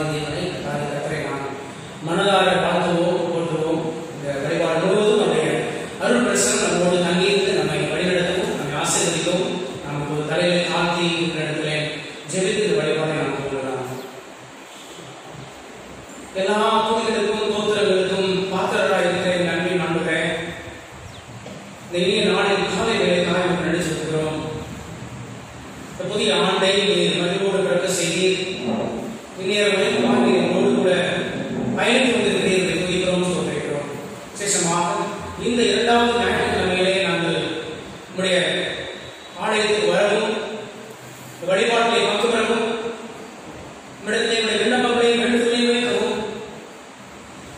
தேவாதி தேவனை கர்த்தரை நாம் மனதார வாழ்த்துவோம், போற்றுவோம். இந்த வழிபாடு முழுவதும் நம்முடைய அருள் பிரசன்னம் நம்மோடு தங்கியிருந்து நம்மை வழிநடத்தவும், நம்மை ஆசீர்வதிக்கவும், நமக்கு ஒரு தலையை தாழ்த்தி இருக்கிற இடத்துல ஜெபித்து இந்த வழிபாட்டை நாம் கொள்ளலாம். எல்லா துணிகளுக்கும் தோத்திரங்களுக்கும் பாத்திரராக இருக்கிற நன்மை நம்புகிறேன். இந்த இனிய நாளின் காலை வேலைக்காக நம்ம நடிச்சிருக்கிறோம். புதிய ஆண்டை மகிழ்வோடு பிறக்க செய்தி இந்நேரம் வாங்கி நம்மோடு கூட பயணித்து வந்திருக்கிறீர்கள் துதிக்கிறோம், சொல்லியிருக்கிறோம். விசேஷமாக இந்த இரண்டாவது ஞாயிற்றுக்கிழமையிலே நாங்கள் நம்முடைய ஆலயத்துக்கு வரவும், வழிபாட்டை பங்கு பெறவும், நம்மிடத்திலே விண்ணப்பங்களை வேண்டுதலை வைக்கவும்,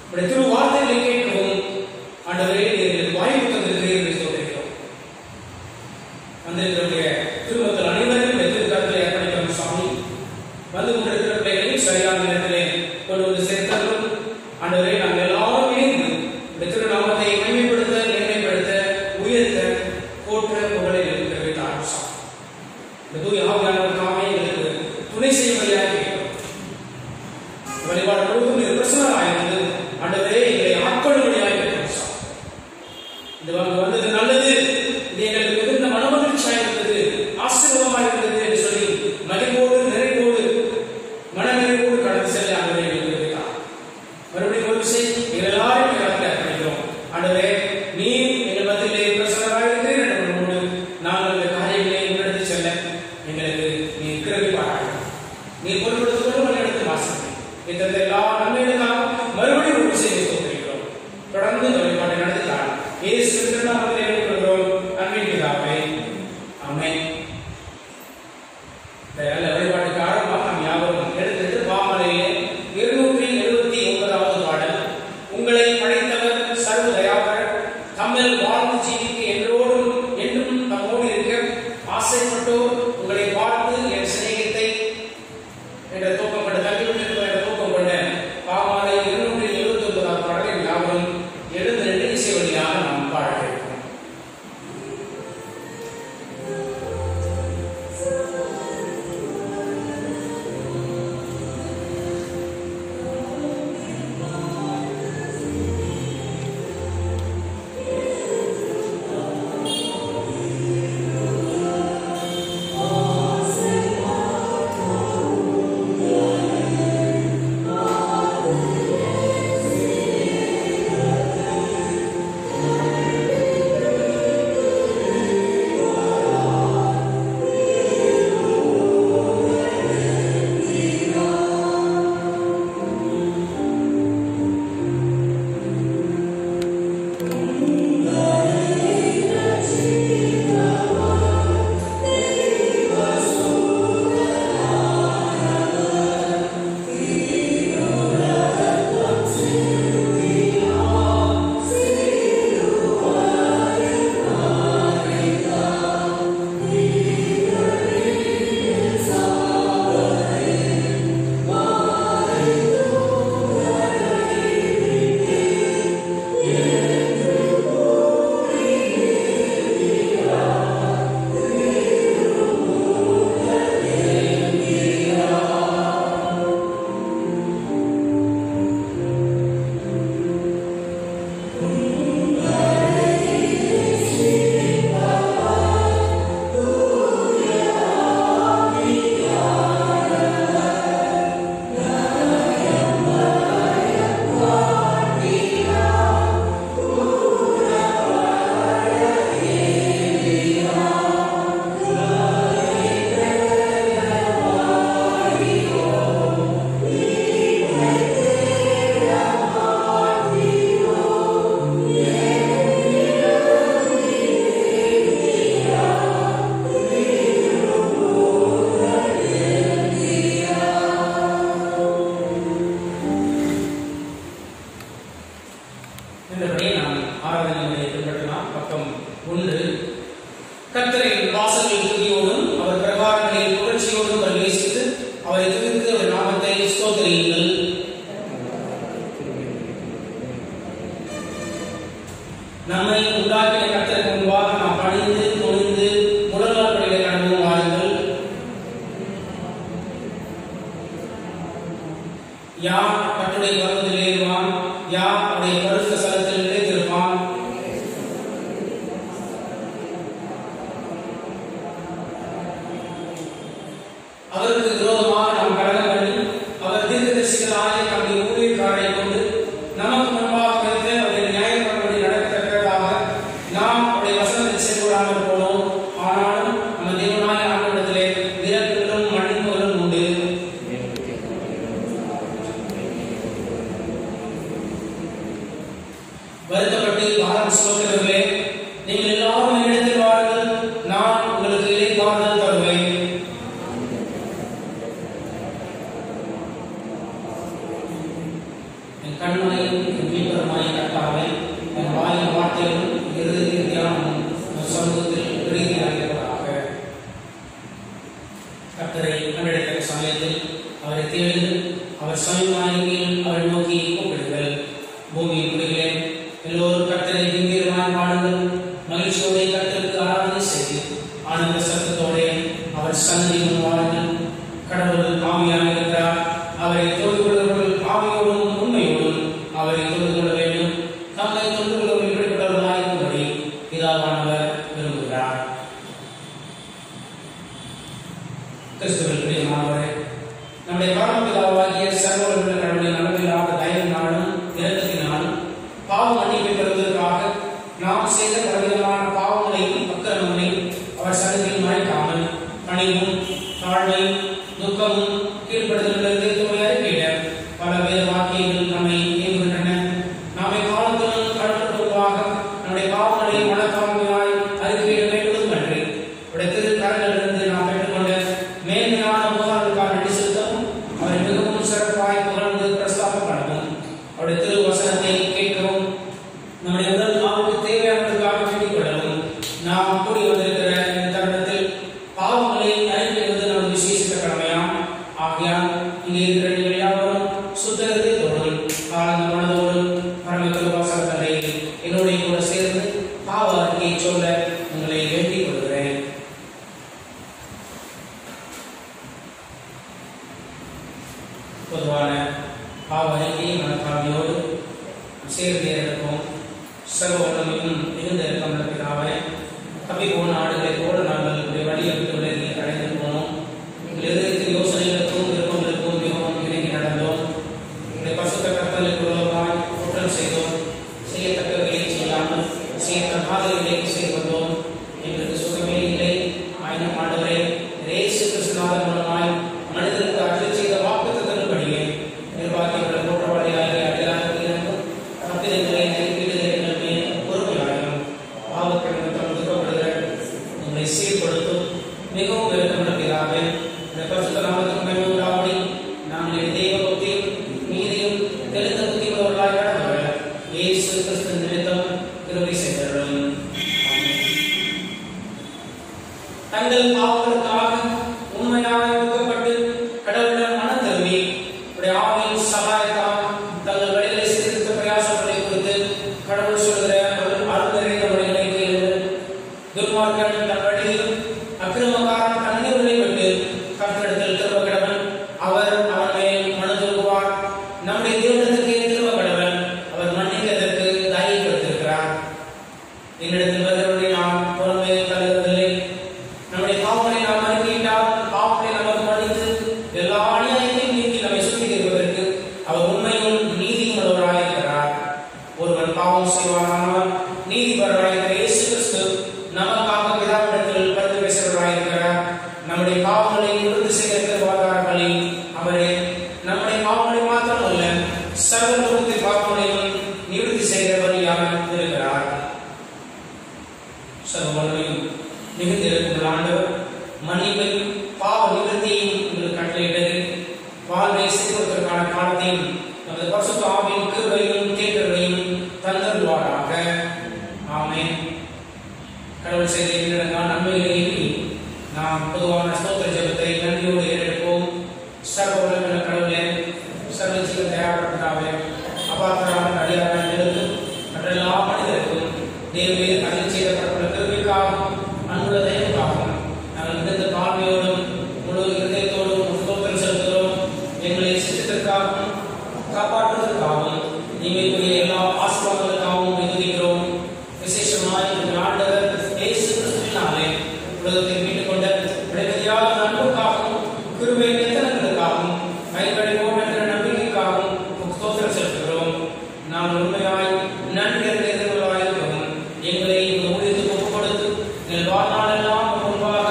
நம்முடைய திரு வார்த்தைகளை கேட்கவும் ஆண்டவரே நீங்கள் வாய்ப்பு தந்திருக்கிறீர்கள் சொல்லியிருக்கிறோம். வந்திருக்கிறவருடைய திருமக்கள் அனைவரையும் எதிர்காலத்தில் ஏற்படுத்தும் சுவாமி. வந்து கொண்டிருக்கிற பிள்ளைகளையும் சரியான நேரத்திலே கொண்டு வந்து சேர்த்தார்கள். ஆண்டவரே நாங்கள் எல்லாருமே இந்த திருநாமத்தை மேன்மைப்படுத்த, மேன்மைப்படுத்த, உயர்த்த, போற்ற, புகழை தெரிவித்தார். இந்த தூய ஆவியானவருக்காக எங்களுக்கு துணை செய்வதையாக கேட்கிறோம். வழிபாடு முழுவதும் பிரசனராயிருந்து ஆண்டவரே எங்களை ஆட்கொள்ளும்படியாக கேட்கிறோம். இது வந்தது நல்லது, இது எங்களுக்கு மிகுந்த மனமகிழ்ச்சியாக இருந்தது, ஆசீர்வாதமாக இருந்தது என்று சொல்லி மகிழ்வோடு, நிறைவோடு, மனநிறைவோடு கடந்து செல்ல ஆண்டவரே எங்களுக்கு தெரிவித்தார். மறுபடியும் ஒரு விஷயம் எங்கள் எல்லாரும் அர்ப்பணிக்கிறோம். ஆண்டவரே நீர் எங்கள் மத்தியிலே பிரசன்னராக இருக்கிறீர் என்பதோடு நாங்கள் இந்த காரியங்களை முன்னெடுத்து செல்ல எங்களுக்கு நீர் கிருபை பாராட்டு. நீர் பொருட்படுத்திக் கொண்டு எடுத்து வாசிக்கிறேன். இந்த எல்லா நன்மைகளுக்காக மறுபடியும் ஒரு விஷயத்தை சொல்லியிருக்கிறோம். தொடர்ந்து இந்த வழிபாட்டை நடத்தித்தார். இயேசு திருநாமத்திலே வேண்டிக்கொள்கிறோம் அன்பின் பிதாவே, ஆமென். இந்த வழிபாட்டுக்கு ஆரம்பமாக நாம் யாவரும் எடுத்து பாமாலையிலே 279வது பாடல், உங்களை படைத்தவர் சர்வ தயாளர், தம்மில் வாழ்ந்து ஜீவிக்க என்றோடும் என்றும் நம்மோடு இருக்க ஆசைப்பட்டோர் உங்களை பார்த்து என் சிநேகத்தை என்ற தூக்கம் கொண்ட தங்கிவிட்டிருக்கிற என்ற தூக்கம் கொண்ட பாமாலை 279வது பாடலை யாவரும் எழுந்து நின்று இசை வழியாக நாம் பாட கேட்கிறோம். நம்மை உண்டாக்கின கர்த்தருக்கு முன்பாக நாம் பணிந்து துணிந்து முழங்கால் படியிலே கடந்து வாருங்கள். யார் கட்டுரை பருவத்தில் ஏறுவான், யார் அவருடைய பரிசுத்த ஸ்தலத்தில் நிலைத்திருப்பான். அவருக்கு விரோதமாக நாம் கலகம் பண்ணி அவர் தீர்க்கதரிசிகளாகிய நம்முடைய ஊழியக்காரரை கொண்டு நமக்கு முன்பாக வைத்து அவருடைய நியாயப்படி நடக்கத்தக்கதாக நாம் அவருடைய வசனத்தை செயல்படாமல் போனோம். ஆனாலும் நம்ம தேவனாகிய ஆண்டவரிடத்திலே இரக்கங்களும் மன்னிப்புகளும் உண்டு. வருத்தப்பட்டு பாரம் சுமக்கிறவர்களே, நீங்கள் எல்லாரும் என்னிடத்தில் வாருங்கள், நான் உங்களுக்கு இளைப்பாறுதல் தருவேன். என் கண்மனையும் என் மீட்பருமாய் கர்த்தாவே, என் வாயின் வார்த்தையும் இருதய தியானமும் உன் சமூகத்தில் பிரீதியாகிறவராக. கர்த்தரை கண்டெடுத்த சமயத்தில் அவரை தேடி அவர் சமயமாயின் அவரை நோக்கி கூப்பிடுங்கள். பூமியின் குடிகளே, எல்லோரும் கர்த்தரை கம்பீரமாய் பாடுங்கள். மகிழ்ச்சியோட கர்த்தருக்கு ஆராதனை செய்து ஆனந்த சத்தத்தோட அவர் சன்னதியில் வாருங்கள். கடவுள் ஆவியாக இருக்கிறார். அவரை தொழுது கொள்வர்கள் ஆவியோடும் உண்மையோடும் அவரை தொழுது கொள்ள வேண்டும். தம்மை தொழுது கொள்வர்கள் இப்படிப்பட்டவர்களாக இருக்கும்படி பிதாவானவர் விரும்புகிறார். கிறிஸ்துவில் பிரியமானவரே, நம்முடைய பரமபிதாவாகிய சர்வவல்லமையுள்ள கடவுளுடைய நன்மையில்லாத தயவினாலும் இரக்கத்தினாலும் பாவ மன்னிப்பை பெறுவதற்காக நாம் செய்த பலவிதமான பாவங்களையும் அக்கிரமங்களையும் அவர் சன்னதியில் மறைக்காமல் பணிவும் தாழ்மையும் துக்கமும் கீழ்ப்படுதலிலிருந்து தூய்மை அறிக்கையிட பல வேத வாக்கியங்கள் நம்மை இயங்குகின்றன. நாமை காலத்திலும் கடவுளுக்கு முன்பாக நம்முடைய பாவங்களை மனத்தாழ்மையாய் அறிக்கையிட வேண்டுவதும் அன்றி அவருடைய திருக்கரங்களிலிருந்து நாம் பெற்றுக்கொண்ட மேன்மையான உபகாரங்களுக்காக நன்றி செலுத்தவும் அவரை மிகவும் சிறப்பாய் புகழ்ந்து பிரஸ்தாபப்படவும் அவருடைய திருவசனத்தை கேட்கவும் நம்முடைய உடல் நாவுக்கு தேவையானதற்காக வேண்டிக் கொள்ளவும் நாம் கூடி வந்திருக்கிற இந்த தருணத்தில் பாவங்களை அறிக்கையிடுவது நமது விசேஷித்த கடமையாம். ஆகையால் இங்கே இருக்கிற நீங்கள் யாவரும் சுத்தகத்தோடும் ஆழ்ந்த மனதோடும் பரமபிதா வாசகத்தை என்னுடைய கூட சேர்ந்து பாவ அறிக்கையை சொல்ல உங்களை வேண்டிக் கொள்கிறேன். பொதுவான பாவ அறிக்கையை மனத்தாழ்மையோடு சேர்ந்து இருக்கும். சர்வ வல்லமையும் மிகுந்த இருக்கும் பிதாவே, தப்பி போன ஆடுகளை போல நாங்கள் வழியை விட்டு அடைந்து போனோம். எதிர்த்து யோசனைகளுக்கும் விருப்பங்களுக்கும் மிகவும் இணங்கி நடந்தோம். பசுத்த கற்பனைக்கு உலகமாய் குற்றம் செய்தோம். செய்யத்தக்கவர்களை செய்யாமல் செய்யத்தகாதவர்களை செய்து வந்தோம். எங்களுக்கு சுகமே இல்லை. ஆயினும் ஆண்டவரே, இயேசு கிறிஸ்துவின் மூலமாய் மனிதருக்கு அருள் செய்த வாக்குத்தத்தத்தின்படியே நிர்வாகிகளை குற்றவாளியாக அடையாளம் தப்பிதங்களை அறிக்கையிடுதல் மேல் பொறுமையாகும். பாவக்கிழமை துக்கப்படுகிற உங்களை சீர்படுத்தும் மிகவும் விருப்பமுள்ள பிதாவே, இந்த பரிசுத்த நாமத்திற்கு மகிமை உண்டாகும்படி நாங்கள் தெய்வ பக்தியும் நீதியும் தெளிந்த புத்தியுள்ளவர்களாய் நடந்தவர்கள் இயேசு கிறிஸ்து நிமித்தம் கிருபை செய்தவர்கள். தங்கள் பாவங்களுக்காக உண்மையாக துக்கப்பட்டு கடவுளிடம் மனம் திரும்பி ஆவியின் சகாயத்தால் தங்கள் வழிகளை சீர்திருத்த பிரயாசங்களை குறித்து கடவுள் சொல்கிற அருள் நிறைந்த வழிகளை கேளுங்கள். துர்மார்க்கன் தன் வழியில் அக்கிரமக்காரன் தண்ணீர்களை விட்டு கர்த்தரிடத்தில் திரும்ப கடவன். அவர் அவன் மேல் மனு திரும்புவார். நம்முடைய தேவனிடத்திற்கே திரும்ப கடவன். அவர் மன்னிக்கிறதற்கு தயப்படுத்திருக்கிறார். என்னிடத்தில் வருகிறவர்களை நாம் பொறுமையை தருவதில்லை. நம்முடைய பாவங்களை நாம் அறிக்கையிட்டால் பாவங்களை நமக்கு மன்னித்து எல்லா அநியாயத்தையும் நீக்கி நம்மை சுத்திகரிப்பதற்கு அவர் உண்மையும் நீதியும் உள்ளவராயிருக்கிறார். ஒருவன் பாவம் செய்வானால் நீதிபரராயிருக்கிற இயேசு கிறிஸ்து நமக்காக பிதாவிடத்தில் பரிந்து பேசுகிறவராயிருக்கிறார். நம்முடைய பாவங்களை நிவர்த்தி செய்கிற வாதாரங்களை அவரே நம்முடைய பாவங்களை மாத்திரமல்ல சர்வலோகத்தின் பாவங்களையும் நிவர்த்தி செய்கிறவராக இருக்கிறார். சர்வவல்லமையும் மிகுந்திருக்கும் ஆண்டவர் மன்னிப்பையும் பாவ நிவர்த்தியையும் உங்களுக்கு கட்டளையிட்டது. வாழ்வை செய்வதற்கான காலத்தையும் நமது பரிசுத்த ஆவியின் கிருபையும் தேற்றலையும் தந்தருள்வாராக. ஆமென். கடவுள் செய்த நன்மைகளை எண்ணி நாம் பொதுவான ஸ்தோத்திர ஜெபத்தை நன்றியோடு ஏறெடுப்போம். சர்வ வல்லமையுள்ள கடவுளே, சர்வ ஜீவ தயாரிப்பாவே, அபாத்திரமான அடியாரான எனக்கு மற்றெல்லா மனிதருக்கும் தேவவே அருள் செய்யப்பட்டுள்ள கிருபைக்காகவும் அன்புள்ள தயவுக்காகவும் நாங்கள் மிகுந்த தாழ்மையோடும் முழு இதயத்தோடும் ஸ்தோத்திரம் செலுத்துகிறோம். எங்களை வெளிச்சத்திற்காகவும் காப்பாற்றுவதற்காகவும் நீங்களுடைய எல்லா ஆசீர்வாதங்களுக்காகவும் எதிர்க்கிறோம். விசேஷமாய் இந்த ஆண்டவர் இயேசு கிறிஸ்துவினாலே உலகத்தை மீட்டுக் கொண்ட விடைமதியாத அன்புக்காகவும் கிருபை நித்தனங்களுக்காகவும் கைகழிவோம் என்ற நம்பிக்கைக்காகவும் ஸ்தோத்திரம் செலுத்துகிறோம். நாம் உண்மையாய் நன்றி இருக்கிறோம். எங்களை இந்த ஊழியத்துக்கு ஒப்புக் கொடுத்து எங்கள் வாழ்நாளெல்லாம் முன்பாக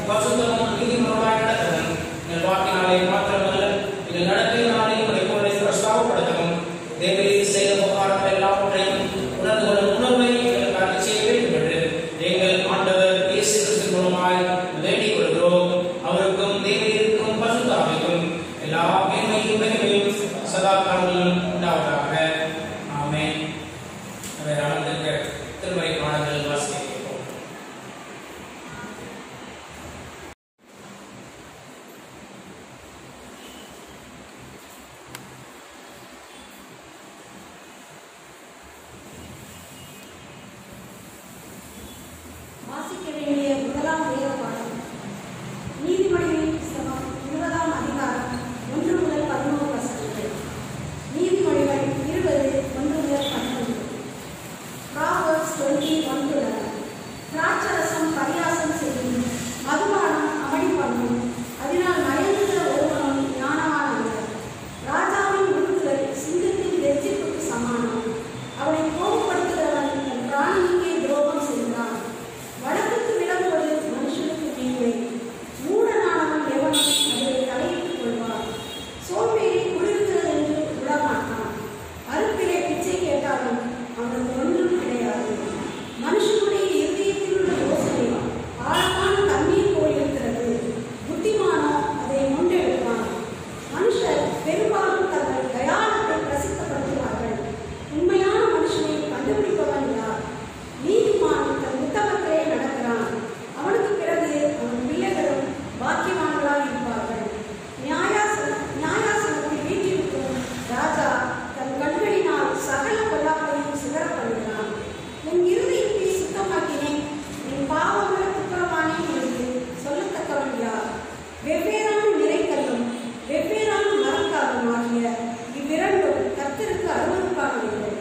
பசுத்தமும் நீதிமன்றமாய் நடத்தவும், எங்கள் வாக்கினாலே மாத்திரமல்ல எங்கள் நடக்கையினாலே உங்களை போல பிரஸ்தாபப்படுத்தவும், தேவரீர் செய்த உபகாரங்கள் எல்லாவற்றையும் உணர்ந்து கொள்ளும் உணர்வை எங்களுக்கு அருள் செய்ய வேண்டும் என்று எங்கள் ஆண்டவர் இயேசு கிறிஸ்து மூலமாய் வேண்டிக் கொள்கிறோம். அவருக்கும் தேவரீருக்கும் பசுத்த ஆவிக்கும் எல்லா மேன்மையும் மகிமையும் சதா காலங்களிலும் உண்டாவதாக. ஆமென். திருமறை பாடங்கள் வாசிக்க வேண்டிய முதலாம் வேத பாடம் நீதிமொழிகளின் புத்தகம் 20ஆம் அதிகாரம் 1 முதல் 11 வசனங்கள். நீதிமொழிகள் 20:1 முதல் 12. Proverbs 20:1-11. திராட்சரசம் பரியாசம் செய்யும், மதுபானம் அமளி பண்ணும், அதனால் மயங்குகிற ஒருவனும் ஞானவான் அல்ல. ராஜாவின் உறுதுகள் சிங்கத்தின் வெற்றிக்கு சமானம். அவனை கோபப்படுத்துகிறவன் தன் பிராணிக்கே துரோகம் செய்கிறான். வழக்குக்கு விளங்குவது மனுஷனுக்கு தீமை. மூடனானவன் எவனும் அதில் தலையிட்டுக் கொள்வான். சோம்பேறி குளிர்கிறது என்று விடமாட்டான். அறுப்பிலே பிச்சை கேட்டாலும் அவனுக்கு ஒன்றும் கிடையாது. மனுஷனுடைய இருதயத்தில் உள்ள யோசனை ஆழமான தண்ணீர் போல் இருக்கிறது. புத்திமானோ அதை முண்டெடுப்பான். மனுஷர் பெரும்பாலும் தங்கள் தயாரத்தை பிரசித்தப்படுத்துவார்கள். உண்மையான மனுஷனை கண்டுபிடிப்பவன் யார்? நீதிமான் தன் உத்தமத்திலே நடக்கிறான். அவனுக்கு பிறகு அவன் பிள்ளைகளும் பாக்கியவான்களாய் இருப்பார்கள். நியாயாசனத்தில் வீற்றிருக்கும் ராஜா தன் கண்களினால் சகல பொல்லாப்பையும் சிதற பண்ணுகிறான். என் இருதயத்தை சுத்தமாக்கினேன், என் பாவங்களை துப்புரவானேன் என்று சொல்லத்தக்கவன் யார்? வெவ்வேறான நிறைக்கல்லும் வெவ்வேறான மரக்காலும் ஆகிய இவ்விரண்டும் கர்த்தருக்கு அருவருப்பானவைகள்.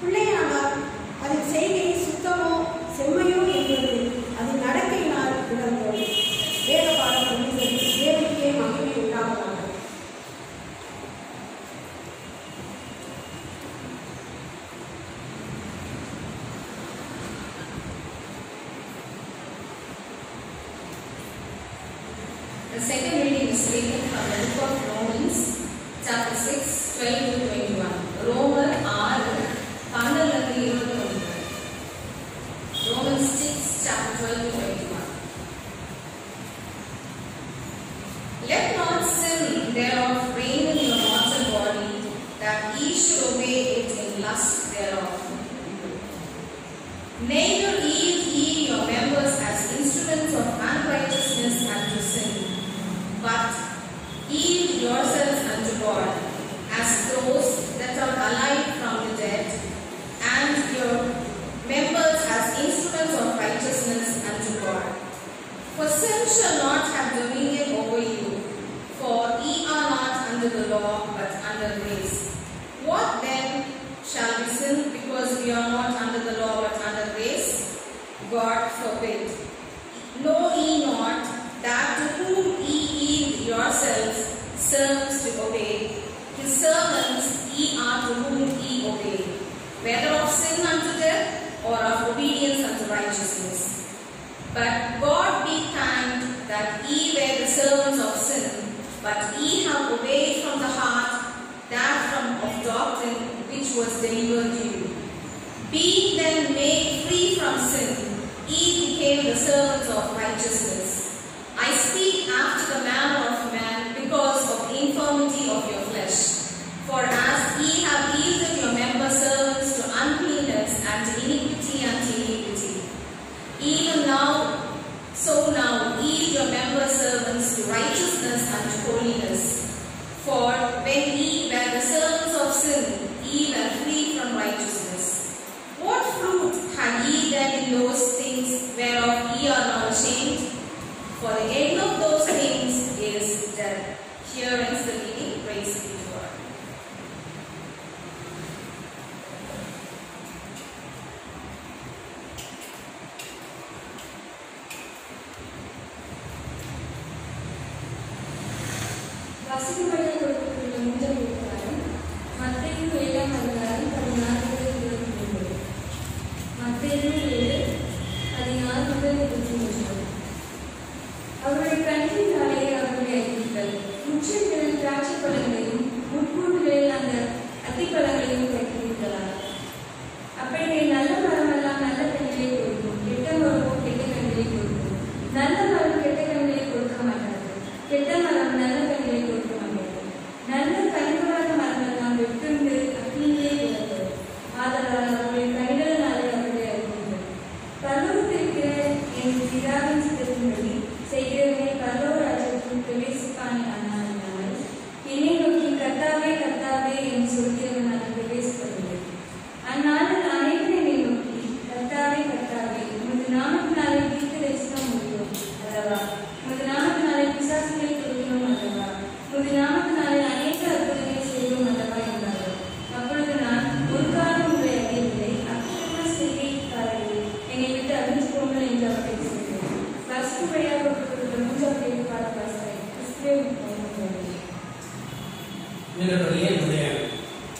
பிள்ளையானால் அதன் செய்கை சுத்தமோ செம்மையோ என்பது அது நடக்கையினால் விளங்கும். வேத பாடம் முடிந்தது. தேவனுக்கே மகிமை உண்டாவதாக. The second reading is taken from the book of Romans, chapter 6, 12-21. ரோமர் 6:12-21. Romans 6, chapter 12-21. Let not sin thereof reign in your mortal body, that ye should obey it in lust thereof. Neither yield ye your members as instruments of unrighteousness unto sin, but yield yourselves unto God, as those that are alive from the dead, and your members as instruments of righteousness unto God. For sin shall not have dominion over you, for ye are not under the law, but under grace. What then? Shall we sin because we are not under the law, but under grace? God forbid. Know ye not that to whom ye yield yourselves servants to obey, his servants ye are to whom ye obey, whether of sin unto death, or of obedience unto righteousness. But God be thanked that ye were the servants of sin, but ye have obeyed from the heart that from of doctrine which was delivered you. Being then made free from sin, ye became the servants of righteousness. I speak after the manner of man because of the infirmity of your flesh. For as ye have yielded your members servants to uncleanness and to iniquity unto iniquity, even now, so now yield your members servants to righteousness and to holiness. For when ye were the servants of sin, ye were free from righteousness. What fruit had ye then in those things whereof ye are now ashamed?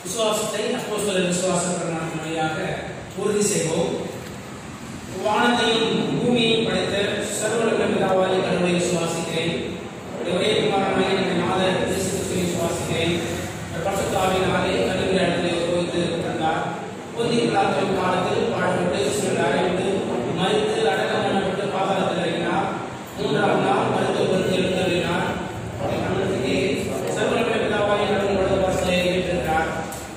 விசுவாசத்தை அப்போஸ்தலர் விசுவாச பிரமாணத்தின் வழியாக உறுதி செய்வோம். வானத்தையும் பூமியையும் படைத்த சர்வவல்லமை பிதாவாகிய கடவுளை விசுவாசிக்கிறேன். ஒரே குமாரனாகிய நம்முடைய நாதர் இயேசு கிறிஸ்துவை விசுவாசிக்கிறேன். பரிசுத்த ஆவியினாலே கன்னிகை இடத்திலே உருவகித்து பிறந்தார். பொந்திய பிலாத்துவின் காலத்தில் பாடுபட்டு சிலுவையில் அறைந்து மரித்து அடக்கம் பண்ணப்பட்டு பாதாளத்தில் இறங்கினார். மூன்றாம் நாள் மருத்துவமனையில் எழுந்தருளினார். சர்வவல்லமை பிதாவாகிய கடவுள் வலது வாசலை ஏற்றிருக்கிறார்.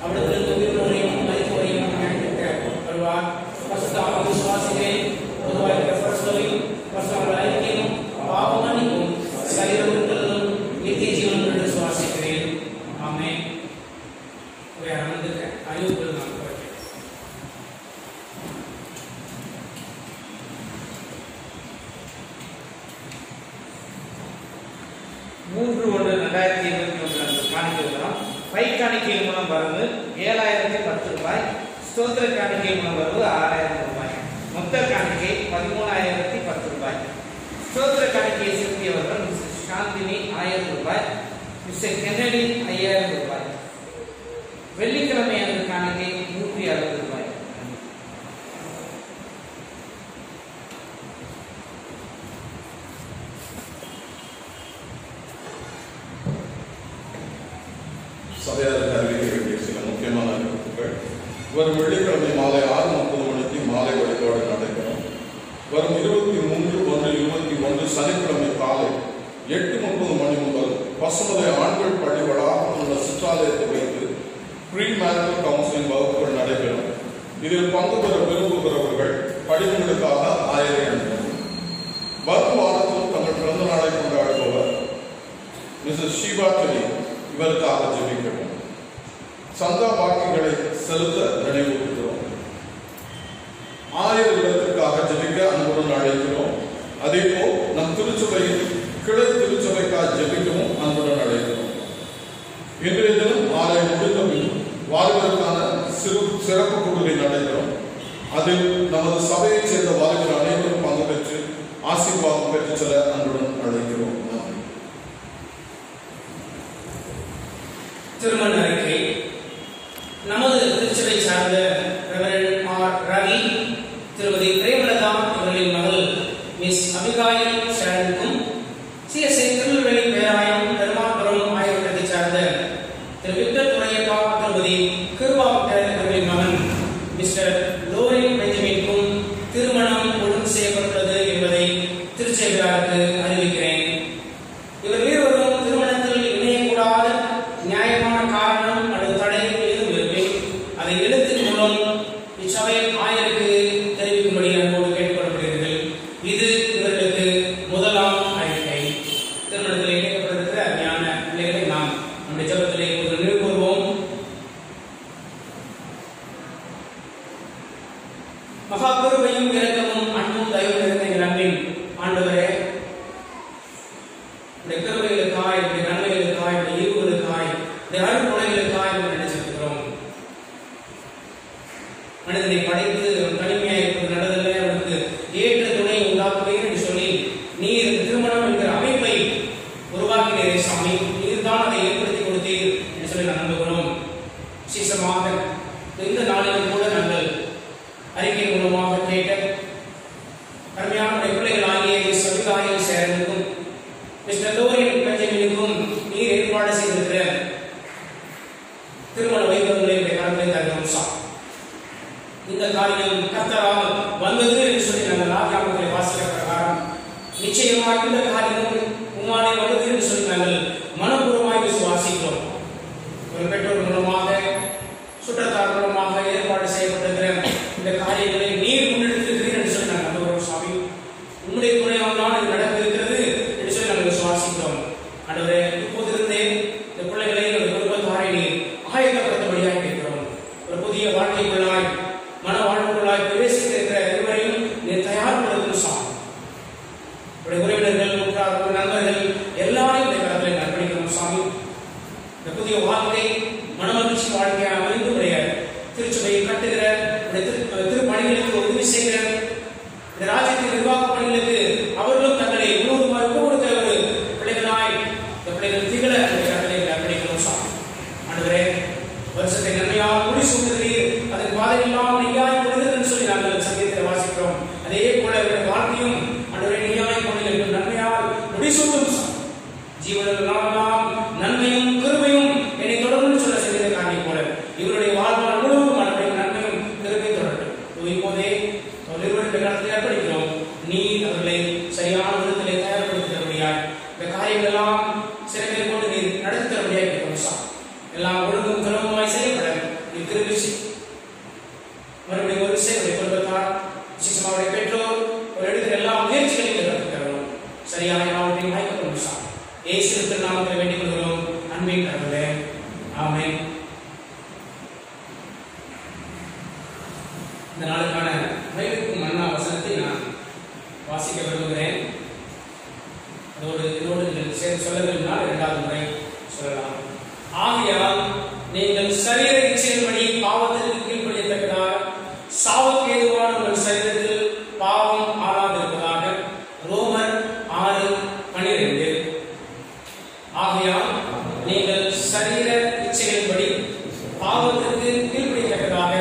அவரிடத்திலிருந்து உயிரோரையும் மரித்தோரையும் நியாயத்தீர்க்க வருவார். பரிசுத்த ஆவியை விசுவாசிக்கிறேன். பொதுவாக இருக்கிற பரிசுத்தத்தையும் பரிசுத்த ஐக்கியமும் பாவ மன்னிப்பும் சரீர உறுப்புகளும் நித்திய ஜீவனும் என்று விசுவாசிக்கிறேன். ஆமென். அறிவுகள் நான் குறைக்கிறேன். 3/1/2021 காணிக்கை வரும். பை காணிக்கை மூலம் வரவு 7010 ரூபாய். ஸ்தோத்திர காணிக்கை மூலம் வரவு 6000 ரூபாய். மொத்த காணிக்கை 13010 ரூபாய். ஸ்தோத்திர காணிக்கையை செலுத்தியவர்கள் மிஸ்ஸஸ் சாந்தினி 1000 ரூபாய், மிஸ்டர் கென்னடி 5000 ரூபாய். வெள்ளிக்கிழமை அந்த காணிக்கை 160 ரூபாய். சபையாருக்கு அறிவிக்க வேண்டிய சில முக்கியமான அறிவிப்புகள். வரும் வெள்ளிக்கிழமை மாலை 6:30 மணிக்கு மாலை வழிபாடு நடைபெறும். வரும் 23/1/21 சனிக்கிழமை காலை 8:30 மணி முதல் பசுமலை ஆண்கள் பள்ளி வளாகத்தில் உள்ள சிற்றாலயத்தை வைத்து ப்ரீ மேரிட்டல் கவுன்சிலிங் வகுப்புகள் நடைபெறும். இதில் பங்கு பெற விரும்புகிறவர்கள் படிப்புகளுக்காக ஆயரை அனுப்பவும். வரும் வாரத்தில் தங்கள் பிறந்த நாளை கொண்டாடுபவர் மிஸ்ஸஸ் ஷீபா டெலி, இவருக்காக ஜெபிக்கவும். சந்தா பாக்கிகளை செலுத்த நினைவூட்டுகிறோம். ஆயர் இல்லத்திற்காக ஜெபிக்க அன்புடன் அழைக்கிறோம். அதேபோல் நம் திருச்சபையில் கிளை திருச்சபைக்காக ஜெபிக்கவும் அன்புடன் அழைக்கிறோம். இன்றைய தினம் ஆலயம் முடிந்தபின் வாலிபருக்கான சிறப்பு கூடுகை நடைபெறும். அதில் நமது சபையைச் சேர்ந்த வாலிபர் அனைவரும் பங்கு பெற்று ஆசீர்வாதம் பெற்று செல்ல அன்புடன் அழைக்கிறோம். திருமண அறிக்கை. நமது திருச்சபை சார்ந்த ரெவரண்ட் ஆர் ரவி, திருமதி பிரேமலதா அவர்களின் மகள் மிஸ் அபிகாயில் ஷரனுக்கும், சிஎஸ்ஐ திருநெல்வேலி பேராயம் பெருமாபுரம் ஆய்வகத்தை சார்ந்த திரு விக்டர் துரையப்பா, திருமதி கிருபா அவர்களின் மகன் மிஸ்டர் லோரின் பெஞ்சமினுக்கும் திருமணம் ஒழுங்கு செய்யப்பட்டுள்ளது என்பதை திருச்சபையாருக்கு அறிவிக்கிறேன். இவர் இருவரும் திருமணத்தில் இணையக்கூடாத நியாயமான காரணம் அல்லது தடை ஏதும் இருப்பின் அதை எழுத்தின் மூலம் இச்சபையின் ஆயருக்கு தெரிவிக்கும்படி அன்போடு கேட்டுக்கொள்ளப்படுகிறீர்கள். இது இவர்களுக்கு முதலாம் அறிக்கை. திருமணத்தில் இணைக்கப்பட்டிருக்கிற அருமையான பிள்ளைகளை நாம் நம்முடைய ஜெபத்திலே ஒரு நினைவு கூறுவோம். மகா கிருபையும் இரக்கமும் அன்பும் தயவும் நிறைந்த எங்கள் அன்பின் ஆண்டவரே, இந்த கிருபைகளுக்காய், இந்த நன்மைகளுக்காய், இந்த ஈவுகளுக்காய், இந்த அருள்கொடைகளுக்காய் நினைச்சிருக்கிறோம். மனிதனை படைத்து தனிமையாக இருப்பது நல்லதில்லை, அவனுக்கு ஏற்ற துணை உண்டாக்குவேன் என்று சொல்லி நீர் திருமணம் என்கிற அமைப்பை உருவாக்கினீரே சாமி, நீர் தான் அதை ஏற்படுத்தி கொடுத்தீர் என்று சொல்லி நான் நம்புகிறோம். விசேஷமாக இந்த நாளிலும் கூட நாங்கள் அறிக்கை மூலமாக கேட்ட அருமையான பிள்ளைகள் ஆகிய சபிகாயில் சேரனுக்கும் மிஸ்டர் லோரின் பெஞ்சமினுக்கும் நீர் ஏற்பாடு செய்திருக்கிற திருமண வைபவங்களை கருத்தில் தருகிறோம். இந்த காரியம் கர்த்தரால் வந்தது என்று சொல்லி நாங்கள் ஆதியாகமத்திலே வாசிக்கிற பிரகாரம் நிச்சயமாக இந்த காரியம் உம்மாலே வந்தது என்று சொல்லி நாங்கள் மனப்பூர்வமாய் விசுவாசிக்கிறோம். ஒரு பெற்றோர் மூலமாக சுற்றத்தார் மூலமாக ஏற்பாடு செய்யப்பட்டிருக்கிற இந்த காரியங்களை நீர் முன்னெடுத்திருக்கிறீர் என்று சொல்லி நாங்கள் நம்புகிறோம். சாமி, உங்களுடைய துணையால் தான் இது நடக்க இருக்கிறது என்று சொல்லி நாங்கள் விசுவாசிக்கிறோம். ஆண்டவரே, இப்போதிருந்தே இந்த பிள்ளைகளை ஒருவருக்காரை நீர் ஆயத்தப்படுத்தபடியாக இருக்கிறோம். ஒரு புதிய வாழ்க்கைக்குள்ளாய், மன வாழ்வுக்குள்ளாய் பிரவேசிக்க இருக்கிற இருவரையும் நீர் தயார்படுத்தும் சாமி. உறவினர்கள், நண்பர்கள் எல்லாரையும் வருஷத்தை நன்மையால் முடிசூட்டுகிறீர், அதன் பாதையெல்லாம் நீயாய் பொழுது என்று சொல்லி நாங்கள் சங்கீதத்தை வாசிக்கிறோம். அதே போல இவருடைய வாழ்க்கையும் ஆண்டவரே நீயாய் பொழுது நன்மையால் முடிசூட்டும் ஜீவனுள்ள நாளெல்லாம் நன்மையும் கிருபையும் என்னை தொடர்ந்து சொல்ல செய்த காரியம் போல இவருடைய வாழ்நாள் முழுவதும் ஆண்டவரே நன்மையும் கிருபையும் தொடரட்டும். இப்போதே நிறுவனத்தை நடத்தி ஏற்படுகிறோம். நீ அவர்களை சரியான விதத்திலே தயார்படுத்துகிறபடியாய் இந்த காரியங்கள் எல்லாம் சிறப்பை கொண்டு நீ நடத்தி தரபடியாய் எல்லாம் ஒழுங்கும் கிரமமாய் செய்யப்பட நீ கிருபை மறுபடியும் ஒரு சேவை கொடுத்தார். விசேஷமாக பெற்றோர் ஒரு இடத்தில் எல்லா முயற்சிகளையும் நடத்துகிறோம். சரியான நாமத்தை வாய்க்கப்படும் சார் இயேசு நாமத்தை வேண்டிக் கொள்கிறோம். அன்பின் கடவுளே, ஆமென். இந்த நாளுக்கான மகிழ்வுக்கும் மன்னா வசனத்தை நான் வாசிக்க விரும்புகிறேன். இதோடு சேர்த்து சொல்ல விரும்பினால் 2வது முறை சொல்லலாம். ஆகையால் நீங்கள் சரீர இச்சையின்படி பாவத்திற்கு கீழ்ப்படியத்தக்கதாக சாவுக்கு ஏதுவான உங்கள் சரீரத்தில் பாவம் ஆளாதிருப்பதாக. ரோமர் 6:12. ஆகையால் நீங்கள் சரீர இச்சைகளின்படி பாவத்திற்கு கீழ்ப்படியத்தக்கதாக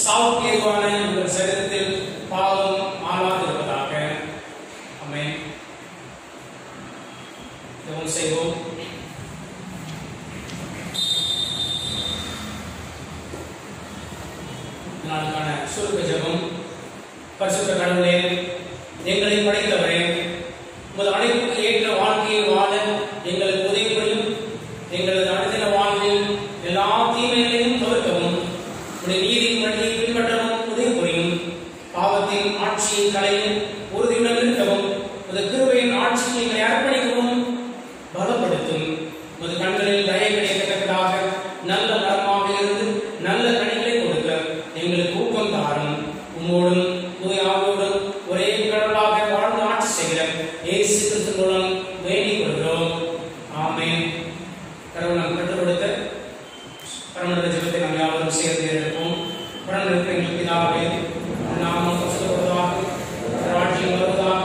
சாவுக்கு ஏதுவான உங்கள் சரீரத்தில் பாவம் ஆளாதிருப்பதாக. ஆமென். ஜெபம் செய்வோம். நாளுக்கான சுருக்க ஜெபம். பரிசுத்த கடவுளே, எங்களை படைத்தவரே, உமது அழைப்புக்கு ஏற்ற வாழ்க்கையை வாழ எங்களுக்கு உதவி புரியும். எங்களது அனுதின வாழ்வில் எல்லா தீமைகளையும் தவிர்க்கவும் உடைய நீதியின் வழியை பின்பற்றவும் உதவி புரியும். பாவத்தின் ஆட்சியை களையும் உறுதியுடன் இருக்கவும் உமது கிருபையின் ஆட்சியை எங்களை அர்ப்பணிக்கவும் பலப்படுத்தும். உமது கண்களில் தயை கிடைக்கத்தக்கதாக நல்ல மரமாக இருந்து நல்ல கனிகளை கொடுக்க எங்களுக்கு ஊக்கம் தாரும். உம்மோடும் தூயாவோடும் ஒரே கடவுளாக வாழ்ந்து ஆட்சி செய்கிற இயேசு கிறிஸ்து மூலம் வேண்டிக் கொள்கிறோம். ஆமென். கடவுள் நாம் கற்றுக் கொடுத்த பரமண்டல ஜெபத்தை நாம் யாவரும் சேர்ந்து எடுப்போம். பரமண்டலத்தில் எங்கள் பிதாவே, நாமம் பரிசுத்தப்படுவதாக, ராஜ்யம் வருவதாக,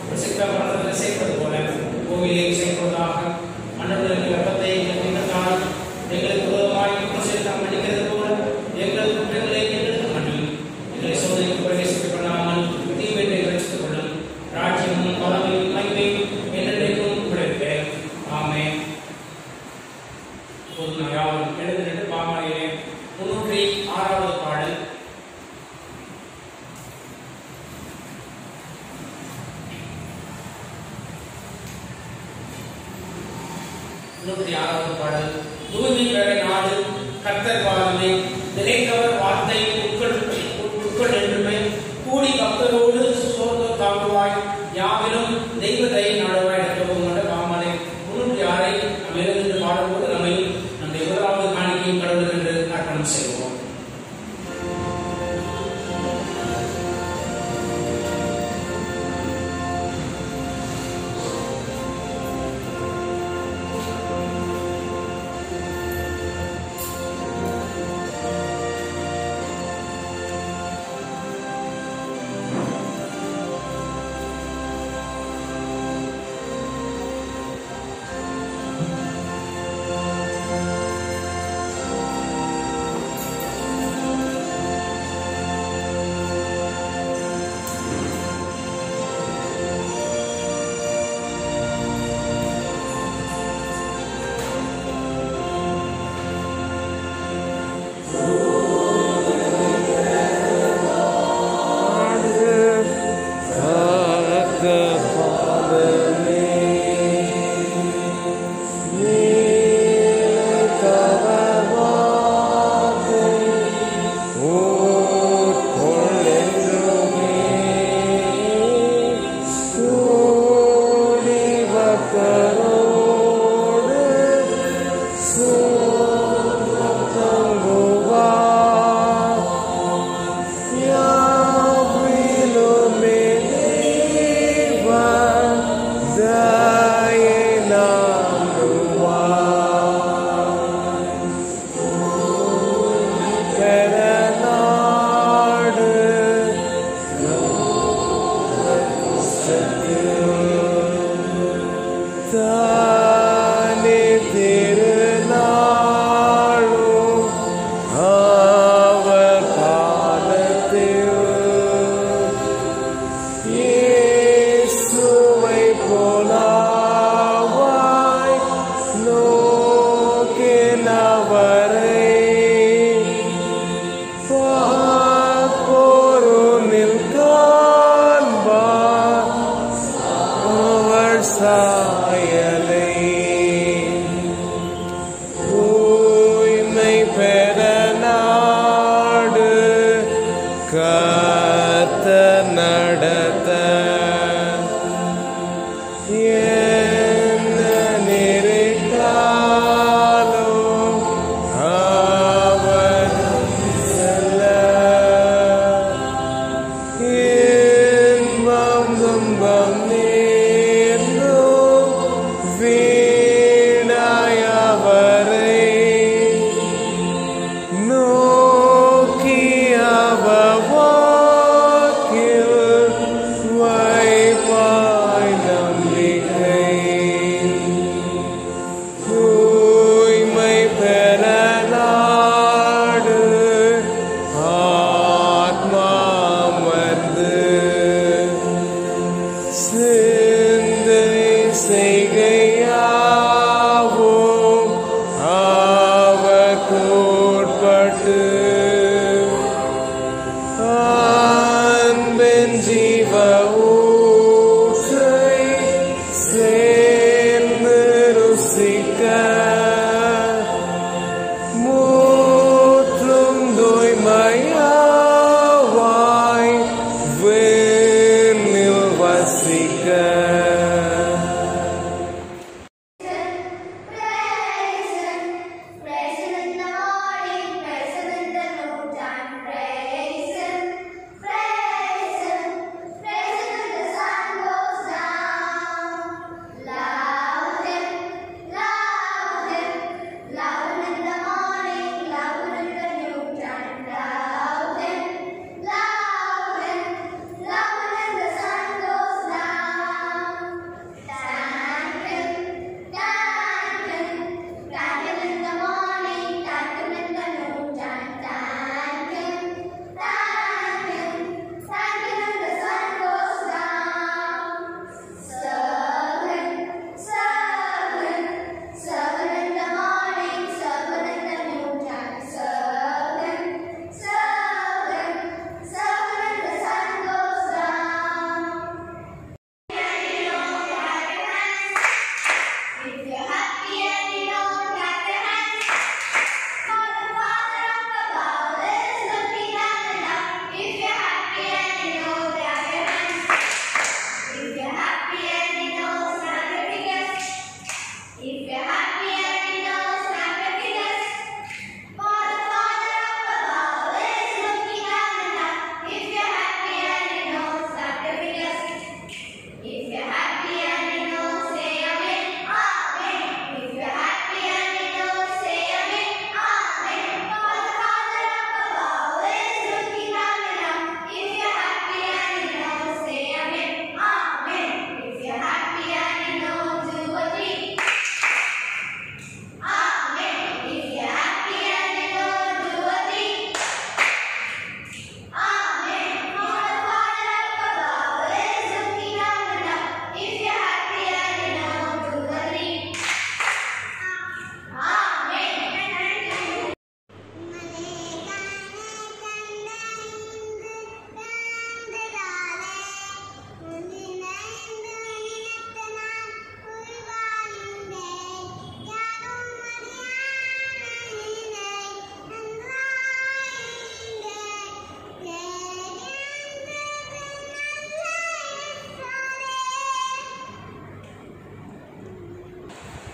பிரசித்த பரமண்டலத்தில் செய்வது போல பூமியிலே செய்வதாக. அன்னவர்களுக்கு வெப்பத்தை எங்கள் எங்களுக்கு விரோதமாய் குற்றம் மன்னிக்கிறது போல எங்கள் குற்றங்களை எங்களுக்கு மன்னியும். எங்களை சோதனைக்கு பிரவேசிக்க பண்ணாமல் தீமையை ரட்சித்துக் கொள்ளும். ராஜ்யமும் பலமையும் மகிமையும் என்றென்றைக்கும் உடையது. ஆமென். இப்போது நாம் யாவரும் எழுந்து நின்று பாமாலையிலே 306வது பாடல். பாடல். தூய்மை பெற நாடு கர்த்தர் பாதமே, நிலைத்தவர் வார்த்தை உட்கொள் என்றுமே, கூடி பக்தரோடு சோர்ந்தோர் தாங்குவாய், யாவிலும் தெய்வ தயை நாடுவாய் நடக்கவும் என்ற பாமாலை 306 நாம் எழுந்து பாடும்போது நம்மையும் நம்முடைய 1வது காணிக்கையும் கடவுள் என்று அர்ப்பணம் செய்வோம். மயாவாய் வேனில் வசிக்க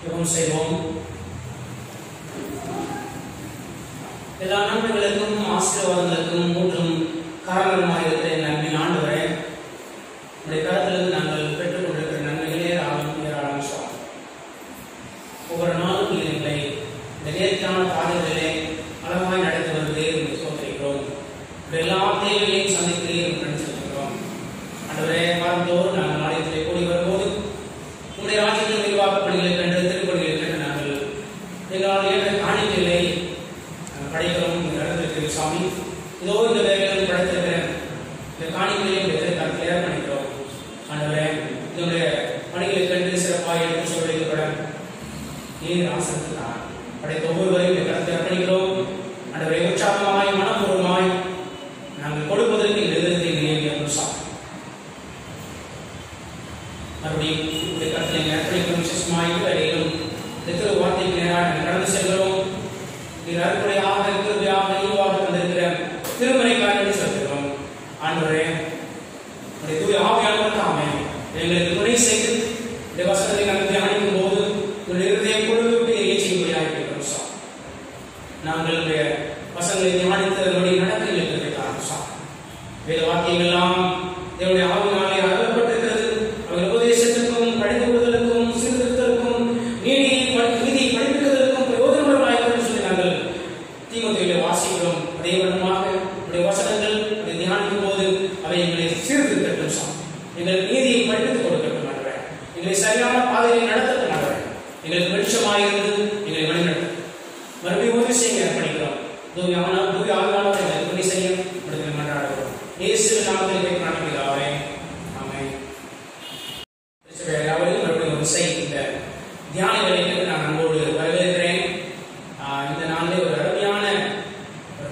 ஜெபம் செய்வோம். எல்லா நன்மைகளுக்கும் ஆசீர்வாதங்களுக்கும் மூன்றும் காரணமாக இருக்கிற நன்மை ஆண்டவரே, உடைய கருத்திலிருந்து நாங்கள் பெற்றுக் கொண்டிருக்கிற நன்மைகளே ஏராளம் சுவாமி. ஒவ்வொரு நாளும் எங்களை இந்த நேர்த்தியான பாதைகளிலே அழகாய் நடத்தி வருவதே சோதரிக்கிறோம். எல்லா தேவைகளையும் சந்திக்கிறேன் என்று சொல்கிறோம். ஆண்டவரே, வாரந்தோறும் நாங்கள் ஆலயத்திலே கூடி வரும்போது உங்களுடைய ராஜ்யத்தின் நிர்வாக பணிகளை கண்டு திருப்பணிகளை கண்டு நாங்கள் எங்களால் ஏற்ற காணிக்கைகளை படைக்கிறோம் நடந்திருக்கிற சாமி. இதோ இந்த வேலைகளும் படைத்திருக்கிற இந்த காணிக்கைகளையும் எதிர்காலத்தில் ஏற்பணிக்கிறோம். ஆண்டவரே, இதனுடைய பணிகளை கண்டு சிறப்பாக எடுத்து சொல்லிக்கப்பட நீர் ஆசனத்தினார் படைத்த ஒவ்வொருவரையும் இந்த கடத்தை அர்ப்பணிக்கிறோம். ஆண்டவரை உற்சாகமாய் மனப்பூர்வமாய் நாங்கள் கொடுப்பதற்கு இந்த எதிர்த்தை நினைவு சாமி. மறுபடியும் உடைய கருத்தை அர்ப்பணிக்கிறோம். விசேஷமாய் வரையிலும் எத்தனை வார்த்தைக்கு நேராக கடந்து செல்கிறோம். நீர் அற்புடையாக இருக்கிறதாக ஈவாக தந்திருக்கிற திருமறைக்காரனை சொல்கிறோம். ஆண்டவரே, உடைய தூய ஆவியானவர் தாமே எங்களுக்கு துணை செய்து இந்த வசனத்தை நாங்கள் தியானிக்கும் போது உங்களுடைய இருதயம் குழுவிட்டு ஏற்றியும்படியாக இருக்கிறோம் சார். நாங்கள் வசனங்களை தியானித்து அதனுடைய நடக்க இருக்கிறோம் சார். வேத வாக்கியங்கள்லாம் என்னுடைய ஆவினாலே அகப்பட்டிருக்கிறது. அவர் உபதேசத்திற்கும் படித்து கொள்வதற்கும் சீர்திருத்தலுக்கும் நீதியை படிப்பிக்கிறதற்கும் பிரயோஜனமாயிருக்கும் சொல்லி நாங்கள் தீமோத்தேயுவிலே வாசிக்கிறோம். அதே வண்ணமாக உடைய வசனங்கள் அதை தியானிக்கும் போது அவை எங்களை சீர்திருத்தட்டும் சார். எங்கள் நீதியை படித்துக் கொடுக்கட்டும் ஆண்டவரே. எங்களை சரியான பாதையை நடத்தட்டும் ஆண்டவரே. எங்களுக்கு வெளிச்சமாயிருந்து எங்களை வழிநடத்தும். மறுபடியும் உதவி செய்ய அர்ப்பணிக்கிறோம். தூய ஆவியானவர் எங்களுக்கு துணை செய்ய மன்றாடுகிறோம். இயேசுவின் நாமத்தில் கேட்கிறோம் பிதாவே. ஆமென். மறுபடியும் ஒரு இந்த தியான வேலைக்கு நான் அன்போடு வரவேற்கிறேன். இந்த நாளிலே ஒரு அருமையான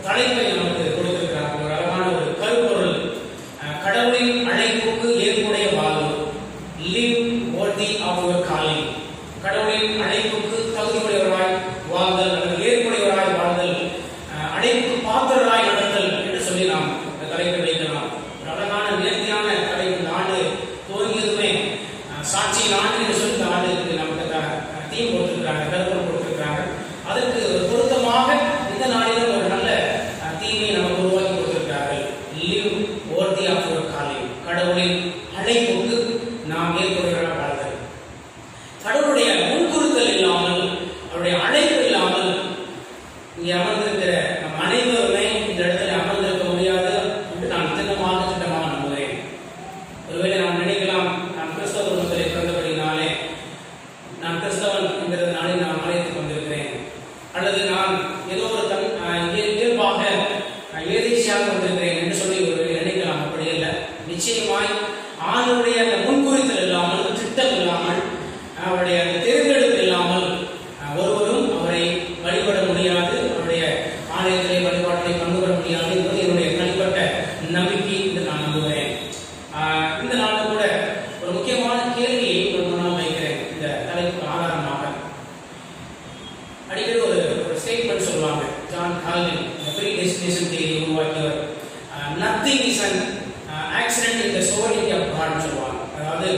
தலைப்பை நமக்கு கொடுத்திருக்கிறார். ஒரு அழகான ஒரு கருப்பொருள், கடவுளின் அழைப்புக்கு ஏற்புடைய வாழ்வு. Live worthy of your calling. கடவுளின் அழைப்புக்கு தகுதியுடையவராய் வாழ்தல் அல்லது ஏற்புடையவராய் வாழ்தல். அழைப்பு கடைசியாக வந்திருக்கிறேன் என்று சொல்லி ஒரு நினைக்கலாம். அப்படி இல்லை. நிச்சயமாய் ஆண்டவருடைய அந்த முன்குறித்தல் இல்லாமல், திட்டம் இல்லாமல், அவருடைய தேர்ந்தெடுப்பு இல்லாமல் ஒருவரும் அவரை வழிபட முடியாது, அவருடைய ஆலயத்திலே வழிபாட்டை பங்கு பெற முடியாது என்பது என்னுடைய தனிப்பட்ட நம்பிக்கை என்று நான் நம்புகிறேன். இந்த நாளில் கூட ஒரு முக்கியமான கேள்வியை ஒரு முன்னால் வைக்கிறேன். இந்த தலைப்புக்கு ஆதாரமாக அடிக்கடி ஒரு ஸ்டேட்மெண்ட் சொல்லுவாங்க. John Calvin predestination theory உருவாக்கியவர், nothing is an accident in the sovereignty of God சொல்லுவாங்க. அதாவது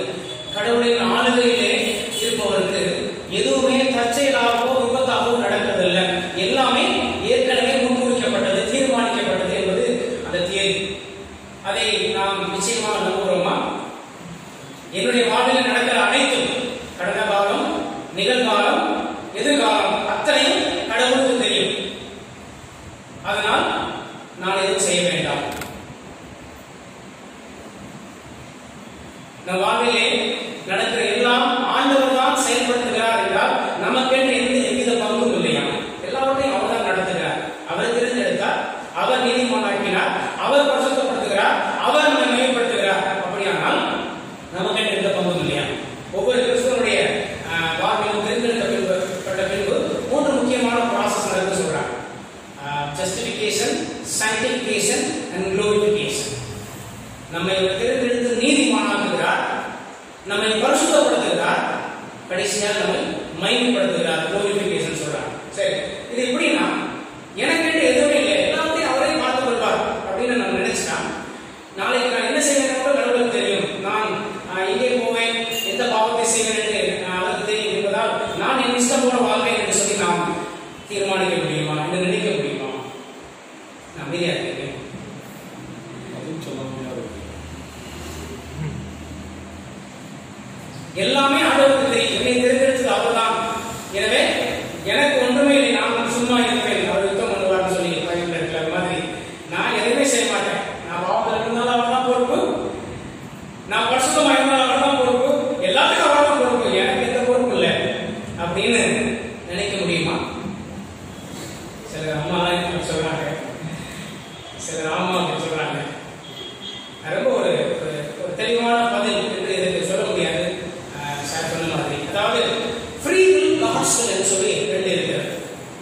கடவுளின் ஆளுகையிலே இருப்பவருக்கு எதுவுமே தற்செயலாகவோ விபத்தாகவோ நடக்கிறதில்லை, எல்லாமே ஏற்கனவே முன்குறிக்கப்பட்டது, தீர்மானிக்கப்பட்டது என்பது அந்த தியரி. அதை நாம் நிச்சயமாக நம்புகிறோமா? என்னுடைய வாழ்வில் நடக்கிற அனைத்தும், கடந்த காலம், நிகழ்காலம், எதிர்காலம் அத்தனையும் கடவுளுக்கு தெரியும். அதனால் நான் எதுவும் செய்ய வேண்டாம். நம் வாழ்விலே நடக்கிற எல்லாம் ஆண்டவர் தான் செயல்படுத்துகிறார் என்றால் நமக்கென்று எவ்வித பங்கும் இல்லையா? எல்லாவற்றையும் அவர் தான் நடத்துகிறார். அவர் தெரிந்தெடுத்தார், அவர் நீதிமானாக்கினார், அவர் பரிசுத்தப்படுத்துகிறார், அவர் நம்மை மேம்படுத்துகிறார். அப்படியானால் நமக்கென்று எந்த பங்கும் இல்லையா? ஒவ்வொரு கிறிஸ்தவனுடைய வாழ்விலும் தெரிந்தெடுக்கப்பட்ட பின்பு 3 முக்கியமான ப்ராசஸ் நடந்து சொல்றாங்க. Justification, sanctification and glorification. நம்மை தெரிந்தெடுத்து நீதிமானாக்குகிறார், நம்மை பரிசுத்தப்படுத்துகிறார், கடைசியாக நம்மை மகிமைப்படுத்துகிறார், குளோரிஃபிகேஷன் சொல்றாங்க. சரி, இது எப்படின்னா எனக்கு எதுவுமே இல்லை, எல்லாத்தையும் அவரே பார்த்துக் கொள்வார் அப்படின்னு நம்ம நினைச்சா நாளைக்கு நான் என்ன செய்வேன் கூட கடவுளுக்கு தெரியும். நான் எங்கே போவேன், எந்த பாவத்தை செய்வேன் என்று அவருக்கு தெரியும் என்பதால் நான் என் இஷ்டம் போல வாழ்வேன் என்று சொல்லி நாம் தீர்மானிக்க முடியுமா என்று நினைக்க முடியுமா? நான் அமைதியா இருக்கேன். அதுவும் சொல்ல முடியாது. எல்லாமே ஆண்டவருக்கு தெரியும். என்னை தெரிந்தெடுத்தது அவர்தான். எனவே எனக்கு ஒன்றுமே இல்லை, நான் சும்மா இருப்பேன், அவர் யுத்தம் பண்ணுவார்னு சொல்லி பைபிள் இருக்கிற மாதிரி நான் எதுவுமே செய்ய மாட்டேன். நான் பாவத்தில் இருந்தாலும் அவர் தான் பொறுப்பு, நான் பரிசுத்தமா இருந்தாலும் அவர் தான் பொறுப்பு, எல்லாத்துக்கும் அவர் தான் பொறுப்பு, எனக்கு எந்த பொறுப்பு இல்லை அப்படின்னு நினைக்க முடியுமா? சில அம்மா சொல்றாங்க, சில ராமா சொல்றாங்க. ரொம்ப ஒரு தெளிவான பதில் என்று இதற்கு சொல்ல முடியாது. சொன்ன மாதிரி, அதாவது ஃப்ரீ வில் காஸ்பல் என்று சொல்லி 2 இருக்கிறது.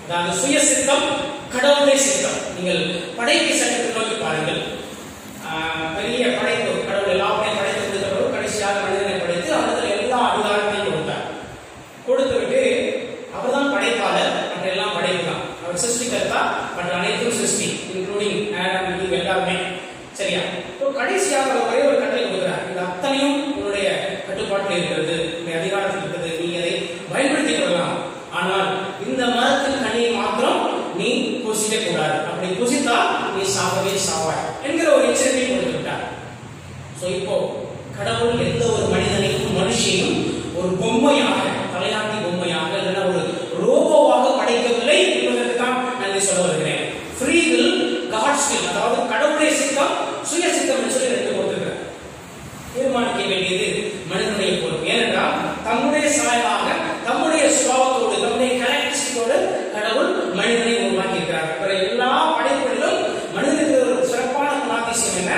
அதாவது சுய சித்தம், கடவுளுடைய சித்தம். நீங்கள் படைப்பு சட்டத்தை நோக்கி பாருங்கள். பெரிய படைப்பு, கடவுள் எல்லாத்தையும் படைத்து கொடுத்தவர்கள் கடைசியாக மனிதனை படைத்து அவர்கள் எல்லா அதிகாரத்தையும் கொடுத்தார். கொடுத்துவிட்டு அவர் தான் படைப்பாளர், மற்ற எல்லாம் படைப்பு தான். அவர் சிருஷ்டிகர்த்தா, மற்ற அனைத்தும் சிருஷ்டி, இன்க்ளூடிங் ஆடம், ஈவ் எல்லாருமே. சரியா? கடைசியாக ஒரே ஒரு கட்டளை கொடுக்கிறார். இது அத்தனையும் உன்னுடைய கட்டுப்பாட்டில் இருக்கிறது, உன்னுடைய அதிகாரத்தில் இருக்கிறது, நீ அதை பயன்படுத்திக் கொள்ளலாம். ஆனால் இந்த மரத்தின் கனியை மாத்திரம் நீ புசிக்க கூடாது, அப்படி புசித்தால் நீ சாகவே சாவாய் என்கிற ஒரு எச்சரிக்கை கொடுத்து விட்டார். இப்போ கடவுள் எந்த ஒரு மனிதனையும் மனுஷனையும் ஒரு பொம்மையாக, தலையாட்டி பொம்மையாக, இல்லைன்னா ஒரு ரோபோவாக படைக்கவில்லை என்பதற்கு தான் நான் இதை சொல்ல வருகிறேன். ஃப்ரீ வில், காட்ஸ் வில், அதாவது கடவுளுடைய சித்தம், சுய சித்தம் என்று சொல்லி 2 கொடுத்திருக்கிறார். தீர்மானிக்க வேண்டியது மனிதனுடைய பொறுப்பு. ஏனென்றால் தம்முடைய சாயலாக, தம்முடைய சுபாவத்தோடு, தம்முடைய கேரக்டரிஸ்டிக்கோடு கடவுள் மனிதனை உருவாக்கி இருக்கிறார். எல்லா படைப்புகளிலும் மனிதனுக்கு ஒரு சிறப்பான குணாதிசயம் என்ன?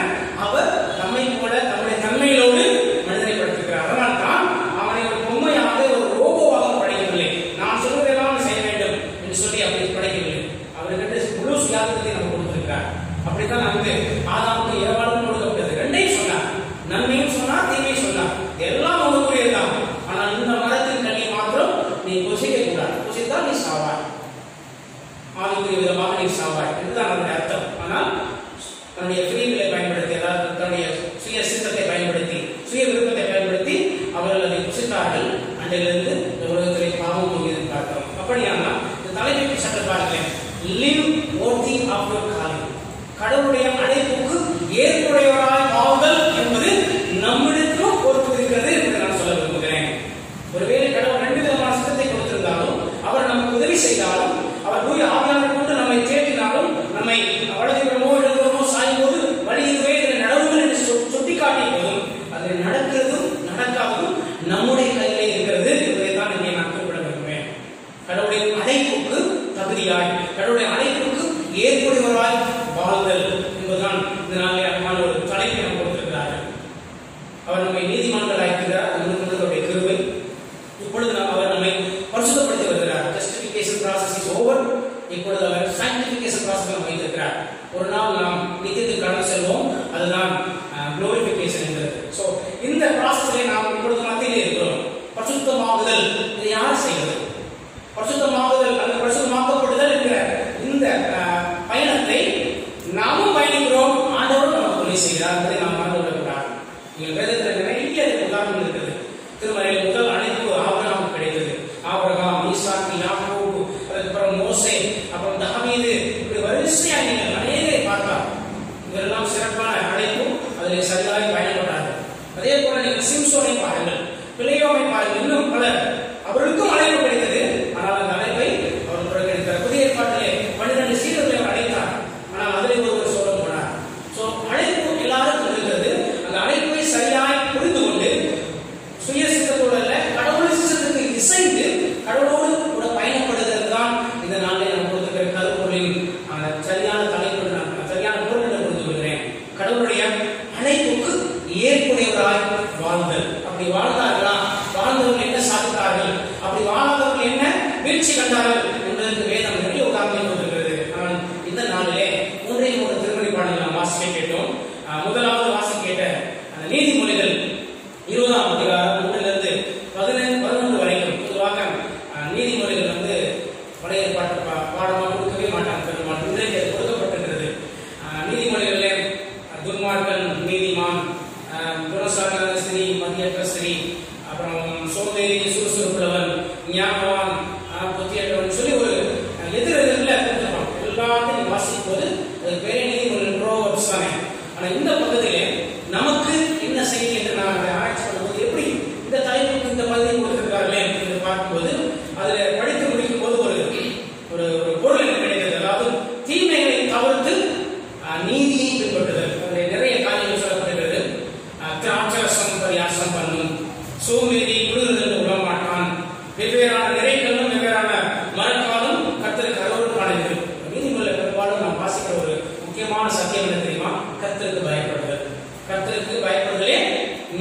அவர் தம்மை போல தம்முடைய தன்மையிலோடு மனிதனை படைத்திருக்கிறார். அதனால் தான் அவனை ஒரு பொம்மையாக, ஒரு ரோபோவாக படைக்கவில்லை. நான் சொல்வதெல்லாம் செய்ய வேண்டும் என்று சொல்லி அப்படி படைக்கவில்லை. அவர்கிட்ட முழு சுயாதீனத்தை நம்ம கொடுத்திருக்கிறார். அப்படித்தான் வந்து ஆதாமுக்கு ஏவாளும் கொடுக்கப்பட்டது. 2ஐயும் சொன்னார், நன்மையும் சொன்னார், தீமையும் சொன்னார். எல்லாம் உங்களுக்குரியதுதான். ஆனால் இந்த மரத்தின் கனியை மாத்திரம் நீ புசிக்க கூடாது, புசித்தால் நீ சாவாய், ஆவிக்குரிய விதமாக நீ சாவாய் என்றுதான் அதனுடைய அர்த்தம். ஆனால் தன்னுடைய ஃப்ரீவிலை பயன்படுத்தி, அதாவது தன்னுடைய சுய சித்தத்தை பயன்படுத்தி, சுய விருப்பத்தை பயன்படுத்தி அவர்கள் அதை புசித்தார்கள். அன்றிலிருந்து இந்த உலகத்திலே பாவம் தூங்கியது பார்க்கிறோம். அப்படியானால் இந்த தலைமைக்கு சற்று பார்க்கிறேன். Live worthy of your calling. கடவுளுடைய அழைப்புக்கு ஏற்புடையவராய் வாழ்தல் என்பது நம்மிடத்திலும் பொறுப்பு இருக்கிறது என்று நான் சொல்ல விரும்புகிறேன். ஒருவேளை கடவுள் 2 விதமான சித்தத்தை கொடுத்திருந்தாலும், அவர் நமக்கு உதவி செய்தாலும், அவர் தூய ஆவியானவரை கொண்டு நம்மை தேற்றினாலும், நம்மை வலதுபுறமோ இடதுபுறமோ சாயும் போது வழி இதுவே நடவுங்கள் என்று சுட்டிக்காட்டிய போதும் அது நடக்கிறதும் நடக்காததும் நம்முடைய கையிலே இருக்கிறது என்பதை தான் இங்கே நான் குறிப்பிட விரும்புகிறேன். கடவுளுடைய அழைப்புக்கு தகுதியாய், கடவுளுடைய அழைப்புக்கு ஏற்புடையவராய் வாழ்தல் என்பதுதான் இந்த நாளிலே அழகான ஒரு தலைப்பை நாம் கொடுத்திருக்கிறார்கள். அவர் நம்மை நீதிமான்கள் ஆக்கிறார், அவருடைய கிருபை. இப்பொழுது அவர் நம்மை பரிசுத்தப்படுத்தி வருகிறார். Justification process is over. இப்பொழுது அவர் sanctification process நாம் வைத்திருக்கிறார். ஒரு நாள் நாம் நித்தியத்துக்கு கடந்து செல்வோம், அதுதான் glorification என்கிறது. சோ இந்த processலே நாம் இப்பொழுது மத்தியிலே இருக்கிறோம். பரிசுத்தமாகுதல் இதை யார் செய்வது? பரிசுத்தமாகுதல், அந்த பரிசுத்தமாக்கப்படுதல் என்கிற இந்த பயணத்தை நாமும் பயணிக்கிறோம், ஆண்டவரும் நமக்கு உதவி செய்கிறார் என்பதை நாம் மறந்து விடக்கூடாது. நீங்கள் வேதத்தில் நிறைய உதாரணம் இருக்குது. திருமறையில் முதல் அழைப்பு ஆபிரகாமுக்கு கிடைத்தது. ஆபிரகாம், ஈசாக்கு, யாக்கோபு, அதுக்கப்புறம் மோசே, அப்புறம் தாவீது, இப்படி வரிசையா நீங்கள் அநேகரை பார்க்கலாம். இதெல்லாம் சிறப்பான அழைப்பு, அதில் சரியாக பயணப்பட்டார்கள். அதே போல நீங்கள் சிம்சோனை பாருங்கள், பிள்ளையோவை பாருங்கள், இன்னும் பலர் அவர்களுக்கும் அழைப்பு கிடைத்தது. ஆனால் அந்த அழைப்பை அவர் புறக்கணித்தார். புதிய ஏற்பாட்டிலே 12 சீடர்களை அவர் அழைத்தார், ஆனால் அதில் ஒருவர் சொல்ல போனார். சோ அழைப்பு எல்லாருக்கும் இருக்கிறது. அந்த அழைப்பை சரியாய் புரிந்து கொண்டு சுய சித்தத்தோடு அல்ல, கடவுள் சித்தத்துக்கு இசைந்து கடவுளோடு கூட பயணப்படுகிறது தான் இந்த நாளில் நான் கொடுத்திருக்கிற கருப்பொருளின் சரியான தலைப்பு, சரியான பொருள் என்று புரிந்து கொள்கிறேன். கடவுளுடைய அழைப்புக்கு ஏற்புடையவராய் வாழ்தல். அப்படி வாழ்ந்தார்களா? வாழ்ந்தவர்கள் என்ன சாதித்தார்கள்? அப்படி வாழாதவர்கள் என்ன வீழ்ச்சி கண்டார்கள் என்பதற்கு வேதம் நிறைய உதாரணம் கொடுக்கிறது. ஆனால் இந்த நாளிலே 3 திருமணி பாடல் நாம் வாசிக்க கேட்டோம். முதலாவது வாசிக்க கேட்ட அந்த நீதிமொழிகள் 20ஆம் அதிகாரம் 1லிருந்து 11 வரைக்கும். பொதுவாக நீதிமொழிகள் பழைய பாடமாக கொடுக்கவே மாட்டாங்க, பெருமாள் இன்றைக்கு கொடுக்கப்பட்டிருக்கிறது. நீதிமொழிகளிலே துன்மார்க்கன் நீதிமான், குணசாலியான ஸ்திரீ, மதியற்ற ஸ்திரீ, அப்புறம் சோதேரி சுறுசுறுப்புள்ளவன், ஞானவான், புத்தியற்றவன் சொல்லி ஒரு எதிரெதிரில் கொடுத்துருப்பான். எல்லாத்தையும் வாசிக்கும் போது அது பெரிய நீதிமொழிகள் ப்ரோவர்ப்ஸ் தானே. ஆனால் இந்த பக்கத்திலே நமக்கு என்ன செய்தி என்று நான் ஆராய்ச்சி பண்ணும்போது எப்படி இந்த தலைப்புக்கு இந்த பகுதியை கொடுத்திருக்கிறார்களே என்று பார்க்கும்போது அதில் படித்து முடிக்கும் போது ஒரு பொருள் எனக்கு கிடைத்தது. அதாவது தீமைகளை தவிர்த்து நீதியை பின்பற்றுதல். அதில் நிறைய காரியங்கள் சொல்லப்படுகிறது. திராட்சரசம் பரியாசம் பண்ணும், சோம்பேறி குளிர்தல் உடமாட்டான், வெவ்வேறான நிறைகளும் வெவ்வேறான மரக்காலும் கர்த்தருக்கு அருவருப்பானது. நீதிமொழியில் பெரும்பாலும் நாம் வாசிக்கிற ஒரு முக்கியமான சத்தியம் என்ன தெரியுமா? கர்த்தருக்கு பயப்படுதல். கர்த்தருக்கு பயப்படுதலே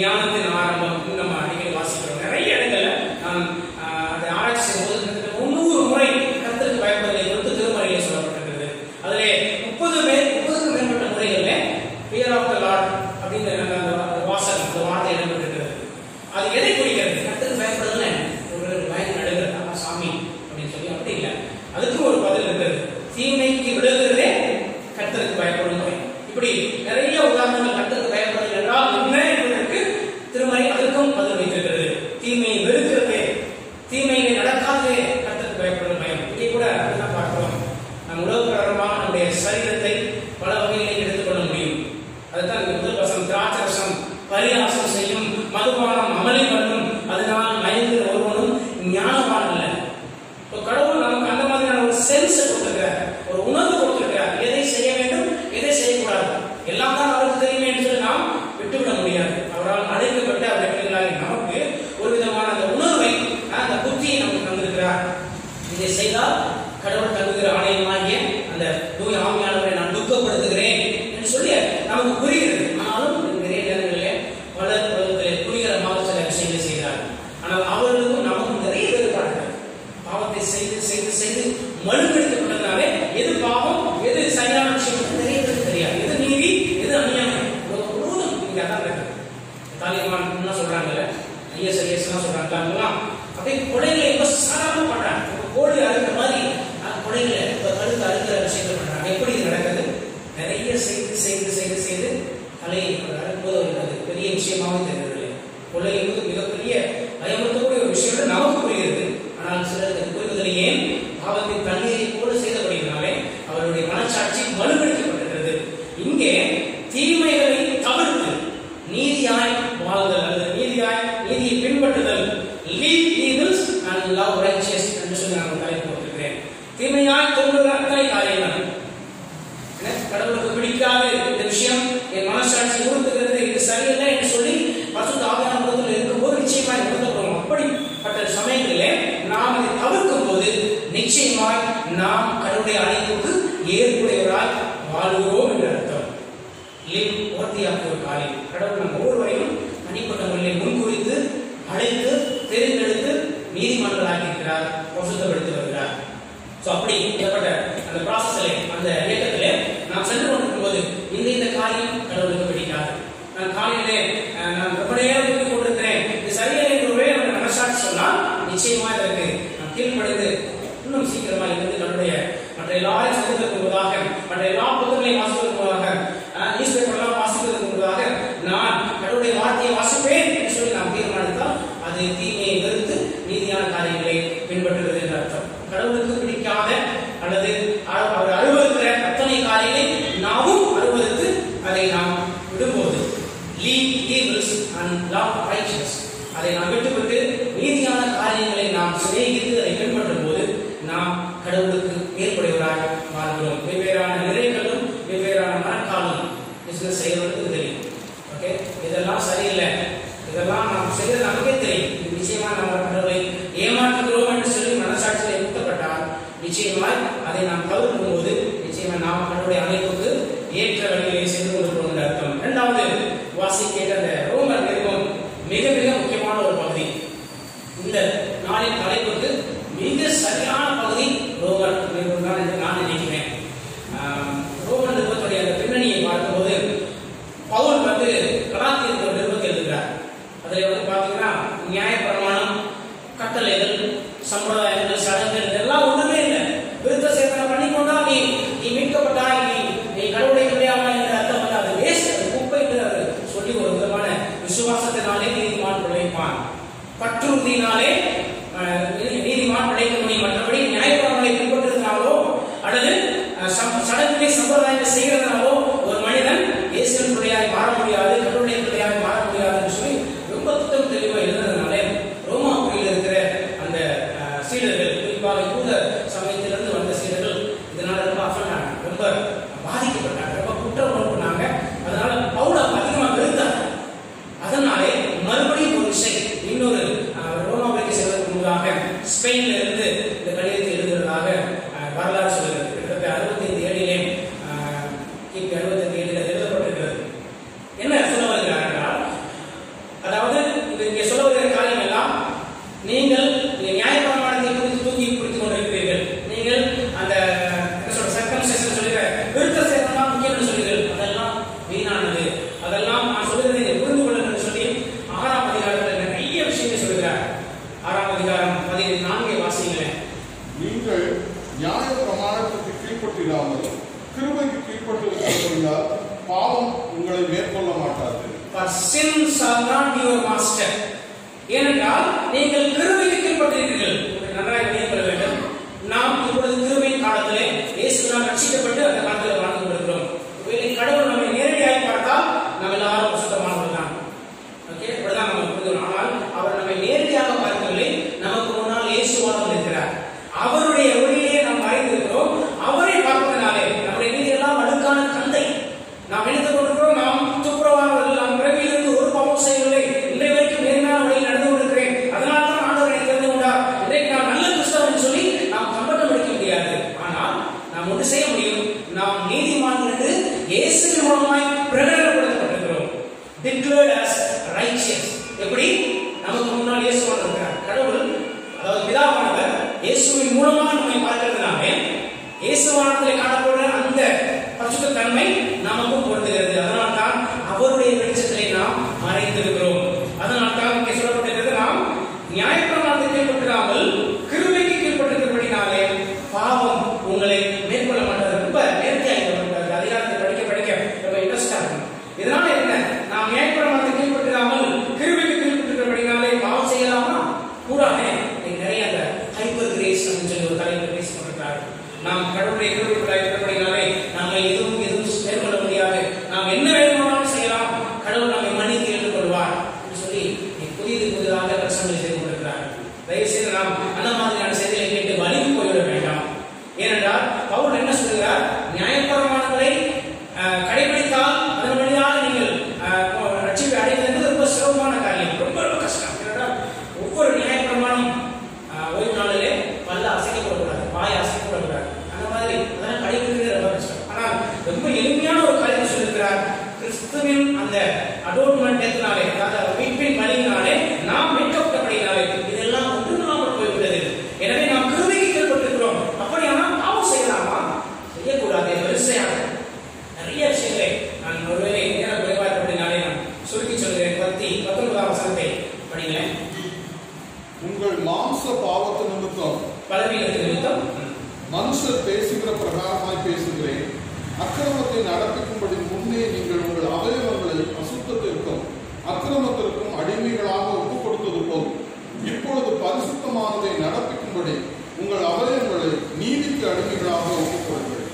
ஞானத்தின் ஆரம்பம். நம்ம அடிக்கடி வாசிக்கிறோம். நிறைய இடங்கள்ல நான் அதை ஆராய்ச்சி செய்யும்போது 300 முறை கர்த்தருக்கு பயப்படுதலை குறித்து திருமறையிலே சொல்லப்பட்டிருக்கிறது. அதிலே 30க்கும் மேற்பட்ட முறைகள்ல fear of the Lord அப்படிங்கிற அந்த வாசகம், அந்த வார்த்தை இடம்பெற்றிருக்கிறது. அது எதை குறிக்கிறது? கர்த்தருக்கு பயப்படுதல் ஒரு பயன் நடுங்கிறதா சாமி அப்படின்னு சொல்லி அப்படி இல்லை. அதுக்கு ஒரு பதில் இருக்கிறது. தீமைக்கு விடுகிறதே கர்த்தருக்கு பயப்படும் முறை. இப்படி நிறைய உதாரணங்கள் கர்த்தருக்கு பயப்படுதல் என்றால் என்ன என்பதற்கு திருமறை அதற்கும் பதில் வைத்திருக்கிறது. தீமையை வெறுக்கிறதே, தீமையை நடக்காதே கர்த்தருக்கு பயப்படும் பயம். இதை கூட அப்படிதான் பார்க்கிறோம். நம் உலகப்பிரகாரமாக நம்முடைய சரீரத்தை பல வகைகளை எடுத்துக்கொள்ள முடியும். அதுதான் முதல் வசனம், திராட்சரசம் பரியாசம் செய்யும், மதுபானம் அமளி பண்ணும், அதனால் மயங்கிற ஒருவனும் ஞானவான் அல்ல. கடவுள் நமக்கு அந்த மாதிரியான ஒரு சென்ஸ் கொடுத்திருக்கிறார், ஒரு உணர்வு கொடுத்திருக்கிறார். எதை செய்ய வேண்டும், எதை செய்யக்கூடாது, எல்லாம் தான் அவருக்கு தெரியுமே என்று சொல்லி நாம் விட்டுவிட முடியாது. அவரால் அழைக்கப்பட்ட அவருடைய பிள்ளைகளாக நமக்கு ஒரு விதமான அந்த உணர்வை, அந்த புத்தியை நமக்கு தந்திருக்கிறார். இதை செய்தால் கடவுள் தங்குகிற ஆலயமாகிய அந்த தூய ஆவியானவரை நான் துக்கப்படுத்துகிறேன் என்று சொல்லி நமக்கு புரிகிறது. ஆனாலும் நிறைய நேரங்களில் பலர் உலகத்திலே புரிகிறமாக சில விஷயங்களை செய்கிறார்கள். ஆனால் அவர்களுக்கும் நமக்கும் நிறைய வேறுபாடுகள். பாவத்தை செய்து செய்து செய்து மழுக்கடிக்கப்பட்டதுனாலே எது பாவம், எது சரியான விஷயம் நிறைய பேருக்கு தெரியாது. எது நீதி, எது அநியாயம் முழுவதும் இங்க அதான் இருக்குது. தாலிபான் என்ன சொல்றாங்கல்ல, ISIS சொல்றாங்க, அப்படியே கொலைகளை இப்ப சாதாரண பண்றாங்க. கோழி அறுக்கிற மாதிரி கொலைகளை இப்ப கழுத்து அறுக்கிற விஷயங்கள் பண்றாங்க. எப்படி இது நடக்குது? நிறைய செய்து செய்து செய்து செய்து தலையை அறுப்பது அது பெரிய விஷயமாகவும் தெரிகிறது. கொலை என்பது மிகப்பெரிய பயமுறுத்தக்கூடிய ஒரு விஷயம் நமக்கு புரிகிறது. ஆனால் சிலருக்கு புரிவதில்லை. ஏன்? பாவத்தின் தண்ணீரை போல செய்தபடியினாலே அவருடைய மனச்சாட்சி மறுபடிக்கப்பட்டிருக்கிறது. இங்கே தீமைகளை தவிர்த்து நீதியாய் வாழ்தல் அல்லது நீதியை பின்பற்றுதல், leave evils and love righteous என்று சொல்லி நான் தலைப்பு போட்டிருக்கிறேன். தீமையாய் தோன்றுகிற அத்தனை காரியங்கள் கடவுளுக்கு பிடிக்காது, இந்த விஷயம் என் மனசாட்சி உறுத்துகிறது, இது சரியில்லை என்று சொல்லி பரிசுத்த ஆவியானவரிடத்தில் இருக்கும்போது நிச்சயமாய் உணர்த்தப்படுவோம். அப்படிப்பட்ட சமயங்களிலே நாம் இதை தவிர்க்கும் போது நிச்சயமாய் நாம் கடவுளுடைய அழைப்புக்கு ஏற்புடையவராய் வாழ்கிறோம் உறுதியாக்கிய ஒரு காரியம். கடவுள் நம் ஒவ்வொருவரையும் தனிப்பட்ட முறையில் முன்குறித்து அழைத்து தெரிந்தெடுத்து நீதிமன்றங்களாக்கி இருக்கிறார், பரிசுத்தப்படுத்தி வருகிறார். அப்படி ஏற்பட்ட அந்த ப்ராசஸ்ல அந்த இயக்கத்திலே நாம் சென்று கொண்டிருக்கும் போது இந்த காரியம் கடவுளுக்கு பிடிக்காது. நான் காலையிலே நான் ரொம்ப நேரம் தூக்கி கொண்டிருக்கிறேன், இது சரியா என்று நம்ம மனசாட்சி சொன்னால் நிச்சயமா இதற்கு நாம் கீழ்ப்படைந்து இன்னும் சீக்கிரமா இருந்து நம்முடைய மற்ற எல்லாரையும் சந்திப்பதற்கு முன்பதாக, மற்ற எல்லா புத்தகங்களையும் வாசிப்பதற்கு முன்பதாக, நியூஸ் பேப்பர்லாம் வாசிப்பதற்கு முன்பதாக நான் கடவுளுடைய வார்த்தையை வாசிப்பேன் என்று சொல்லி நாம் தீர்மானித்தால் அது தீமையை வெறுத்து நீதியான காரியங்களை பின்பற்றுகிறது என்ற அர்த்தம். கடவுளுக்கு பிடிக்காத அல்லது அவர் அருவருக்கிற அத்தனை காரியங்களை நாமும் அருவருத்து அதை நாம் விடும்போது அதை நாம் விட்டுவிட்டு நீதியான காரியங்களை நாம் சிநேகித்து அதை பின்பற்றும் போது நாம் கடவுளுக்கு ஏற்புடையவராக வாழ்கிறோம். வெவ்வேறான நிறைகளும் வெவ்வேறான மனக்காலும் பிசினஸ் செய்யறதுக்கு தெரியும். ஓகே, இதெல்லாம் சரியில்லை, இதெல்லாம் நாம் செய்யறது நமக்கே தெரியும். நிச்சயமா நம்ம கடவுளை ஏமாற்றுகிறோம் என்று சொல்லி மனசாட்சியில் ஊட்டப்பட்டால் நிச்சயமாய் அதை நாம் தவிர்க்கும் போது நிச்சயமா நாம் கடவுளுடைய அழைப்புக்கு ஏற்ற வழியிலே சென்று கொண்டிருக்கிறோம் என்ற அர்த்தம். இரண்டாவது வாசிக்கிற அந்த ரோமர் நிருபம் மிக மிக முக்கியமான ஒரு பகுதி. இந்த நாளின் தலைப்புக்கு மிக சரியான பகுதி ரோமர் நிருபம் தான் என்று நான் நினைக்கிறேன். ரோமர் நிருபத்துடைய அந்த பின்னணியை பார்க்கும்போது பவுல் கலாத்தியர் நிருபத்தை எழுதுகிறார். அதில் பார்த்தீங்கன்னா நியாயப்பிரமாணம், கட்டளைகள், சம்பிரதாயங்கள், சடங்குகள் இதெல்லாம் ஒன்றுமே இல்லை. விருத்த சேதனை பண்ணிக்கொண்டா நீ மீட்கப்பட்டாய், நீ கடவுளை கிடையாமல் என்ற அர்த்தம் அல்ல. அது வேஸ்ட், அது குப்பை என்று சொல்லி ஒரு விதமான விசுவாசத்தினாலே நீதிமான் பிழைப்பான், பற்றுறுதியினாலே நீதிமான் பிழைக்க முடியும். மற்றபடி நியாயப்பிரமாணங்களை பின்பற்றுவதனாலோ அல்லது சடங்குகளை சம்பிரதாயங்களை செய்கிறதுனாலோ ஒரு மனிதன் இயேசுவின் பிள்ளையாய் மாற முடியாது, கடவுளுடைய பிள்ளையாய் மாற முடியாது என்று சொல்லி ரொம்ப திட்டம் தெளிவாக எழுதுறதுனாலே ரோமாபுரியில் இருக்கிற அந்த சீடர்கள், குறிப்பாக யூத சமயத்திலிருந்து வந்த சீடர்கள் இதனால ரொம்ப அஃபெக்ட் ஆனாங்க, ரொம்ப பாதிக்கப்பட்டாங்க, ரொம்ப குற்றம் உணர்ந்தாங்க. அதனால பவுல் அதிகமாக வெறுத்தாங்க. அதனாலே மறுபடியும் ஒரு விஷயம், இன்னொரு ரோமாபுரிக்கு செல்வதற்கு முன்பாக ஸ்பெயின்ல இருந்து இந்த கடிதத்தை எழுதுவதாக வரலாறு சொல்கிறது. கிட்டத்தட்ட 65 ஏழிலே கிபி 65 ஏழில் எழுதப்பட்டிருக்கிறது. என்ன சொல்ல வருகிறார் என்றால், அதாவது இங்கே சொல்ல வருகிற காரியம் எல்லாம் நீங்கள் நியாயப்பிரமாணத்தை குறித்து தூக்கி பிடித்துக் கொண்டிருக்கிறீர்கள், நீங்கள் அந்த சர்க்கம்சைஷன் சொல்லுகிற விருத்த சேதனை முக்கியம் சொல்லுங்கள், அதெல்லாம் வீணானது, அதெல்லாம் நான் சொல்லுகிறதை புரிந்து கொள்ளுங்கள் சொல்லி 6ஆம் அதிகாரத்தில் நிறைய விஷயங்களை சொல்லுகிறார். 6ஆம் அதிகாரம் 14 வாசிங்களேன். நீங்கள் நியாய பிரமாணத்துக்கு கீழ்ப்பட்டிராமல் கிருபைக்கு கீழ்ப்பட்டிருந்தால் பாவம் உங்களை மேற்கொள்ள மாட்டாது. For sins are not your master. ஏனென்றால் நீங்கள் கிருபைக்கு கீழ்ப்பட்டிருக்கிறீர்கள். நன்றாக நினைவு கொள்ள வேண்டும். நாம் இப்பொழுது கிருபையின் காலத்திலே இயேசுவினால் ரட்சிக்கப்பட்டு அந்த காலத்தில் வாழ்ந்து கொண்டிருக்கிறோம். ஒருவேளை கடவுள் நம்மை நேரடியாக பார்த்தால் நம்ம எல்லாரும் சுத்தமானவர்கள் தான். ஓகே, இப்படிதான் நம்ம புரிஞ்சுக்கணும். ஆனால் அவர் நம்மை நேரடியாக பார்க்கவில்லை, நமக்கு முன்னால் இயேசுவாக இருக்கிறார். அவருடைய ஒளியிலே நாம் மறைந்திருக்கிறோம். அவரை பார்ப்பதனாலே நம்முடைய நீதி எல்லாம் அழுக்கான தந்தை நாம் நினைத்துக் கொண்டிருக்கிறோம். நாம் துப்புரவானவர்கள், நாம் பிறவியிலிருந்து ஒரு பாவம் செய்யவில்லை, இன்றைய வரைக்கும் நேர்மையான வழியில் நடந்து கொண்டிருக்கிறேன், அதனால தான் ஆண்டவர் என்னை தெரிந்து கொண்டார், இன்றைக்கு நான் நல்ல கிறிஸ்தவன் சொல்லி நாம் கம்பட்டம் அடிக்க முடியாது. ஆனால் நாம் ஒன்று செய்ய முடியும், நாம் நீதிமான்கள் என்று இயேசுவின் மூலமாய் பிரகடனப்படுத்தப்பட்டிருக்கிறோம். Declared as righteous. எப்படி? நமக்கு முன்னால் இயேசுவான் இருக்கிறார். கடவுள், அதாவது பிதாவானவர் இயேசுவின் மூலமாக நம்மை பார்க்கிறதுனாலே இயேசுவானத்திலே காணப்படுற அந்த பரிசுத்த தன்மை நமக்கும் பொருந்துகிறது. அதனால்தான் அவருடைய வெளிச்சத்திலே நாம் மறைந்திருக்கிறோம். அதனால்தான் இங்கே சொல்லப்பட்டிருக்கிறது, நாம் நியாயப்பிரமாணத்தை கீழ்ப்பட்டிராமல் கிருபைக்கு கீழ்ப்பட்டிருக்கிறபடினாலே பாவம் உங்களை மேற்கொள்ள மாட்டாது. ரொம்ப நேர்த்தியாக அதிகாரத்தை படிக்க ரொம்ப இன்ட்ரெஸ்டா இருக்கும். இதனால என்ன? நாம் நியாயப்பிரமாணத்தை கீழ்ப்பட்டிராமல் கிருபைக்கு கீழ்ப்பட்டிருக்கிறபடினாலே பாவம் செய்யலாமா? கூடாது. நிறைய அந்த ஹைப்பர் கிரேஸ் அப்படின்னு சொல்லி ஒரு தலைவர் பேசி கொண்டிருக்கிறார். நாம் கடவுளுடைய கிருபைக்குள்ளாக கிறிஸ்துவின் அந்த அடோன்மென்ட் டெத்னாலே, அதாவது மீட்பின் பலியினாலே நாம் மீட்கப்பட்டபடியினாலே இதெல்லாம் ஒன்றுமில்லாமல் போய்விட்டது. எனவே நாம் கிருபைக்கு கீழ்ப்பட்டிருக்கிறோம். அப்படியானால் பாவம் செய்யலாமா? செய்யக்கூடாது. வரிசையாக நிறைய விஷயங்களை நான் ஒருவேளை நேரம் குறைவாக இருப்பதினாலே நான் சுருக்கி சொல்கிறேன். 19ஆம் வசனத்தை படிங்களேன். உங்கள் மாம்ச பாவத்து நிமித்தம் பலவீனத்தின் நிமித்தம் மனுஷர் பேசுகிற பிரகாரமாய் பேசுகிறேன். அக்கிரமத்தை நடப்பிக்கும்படி முன்னே நீங்கள் உங்கள் அவயவங்களை அசுத்தத்திற்கும் அக்கிரமத்திற்கும் அடிமைகளாக ஒப்புக் கொடுத்தது போல் இப்பொழுது பரிசுத்தமானதை நடப்பிக்கும்படி உங்கள் அவயவங்களை நீதிக்கு அடிமைகளாக ஒப்புக் கொடுங்கள்.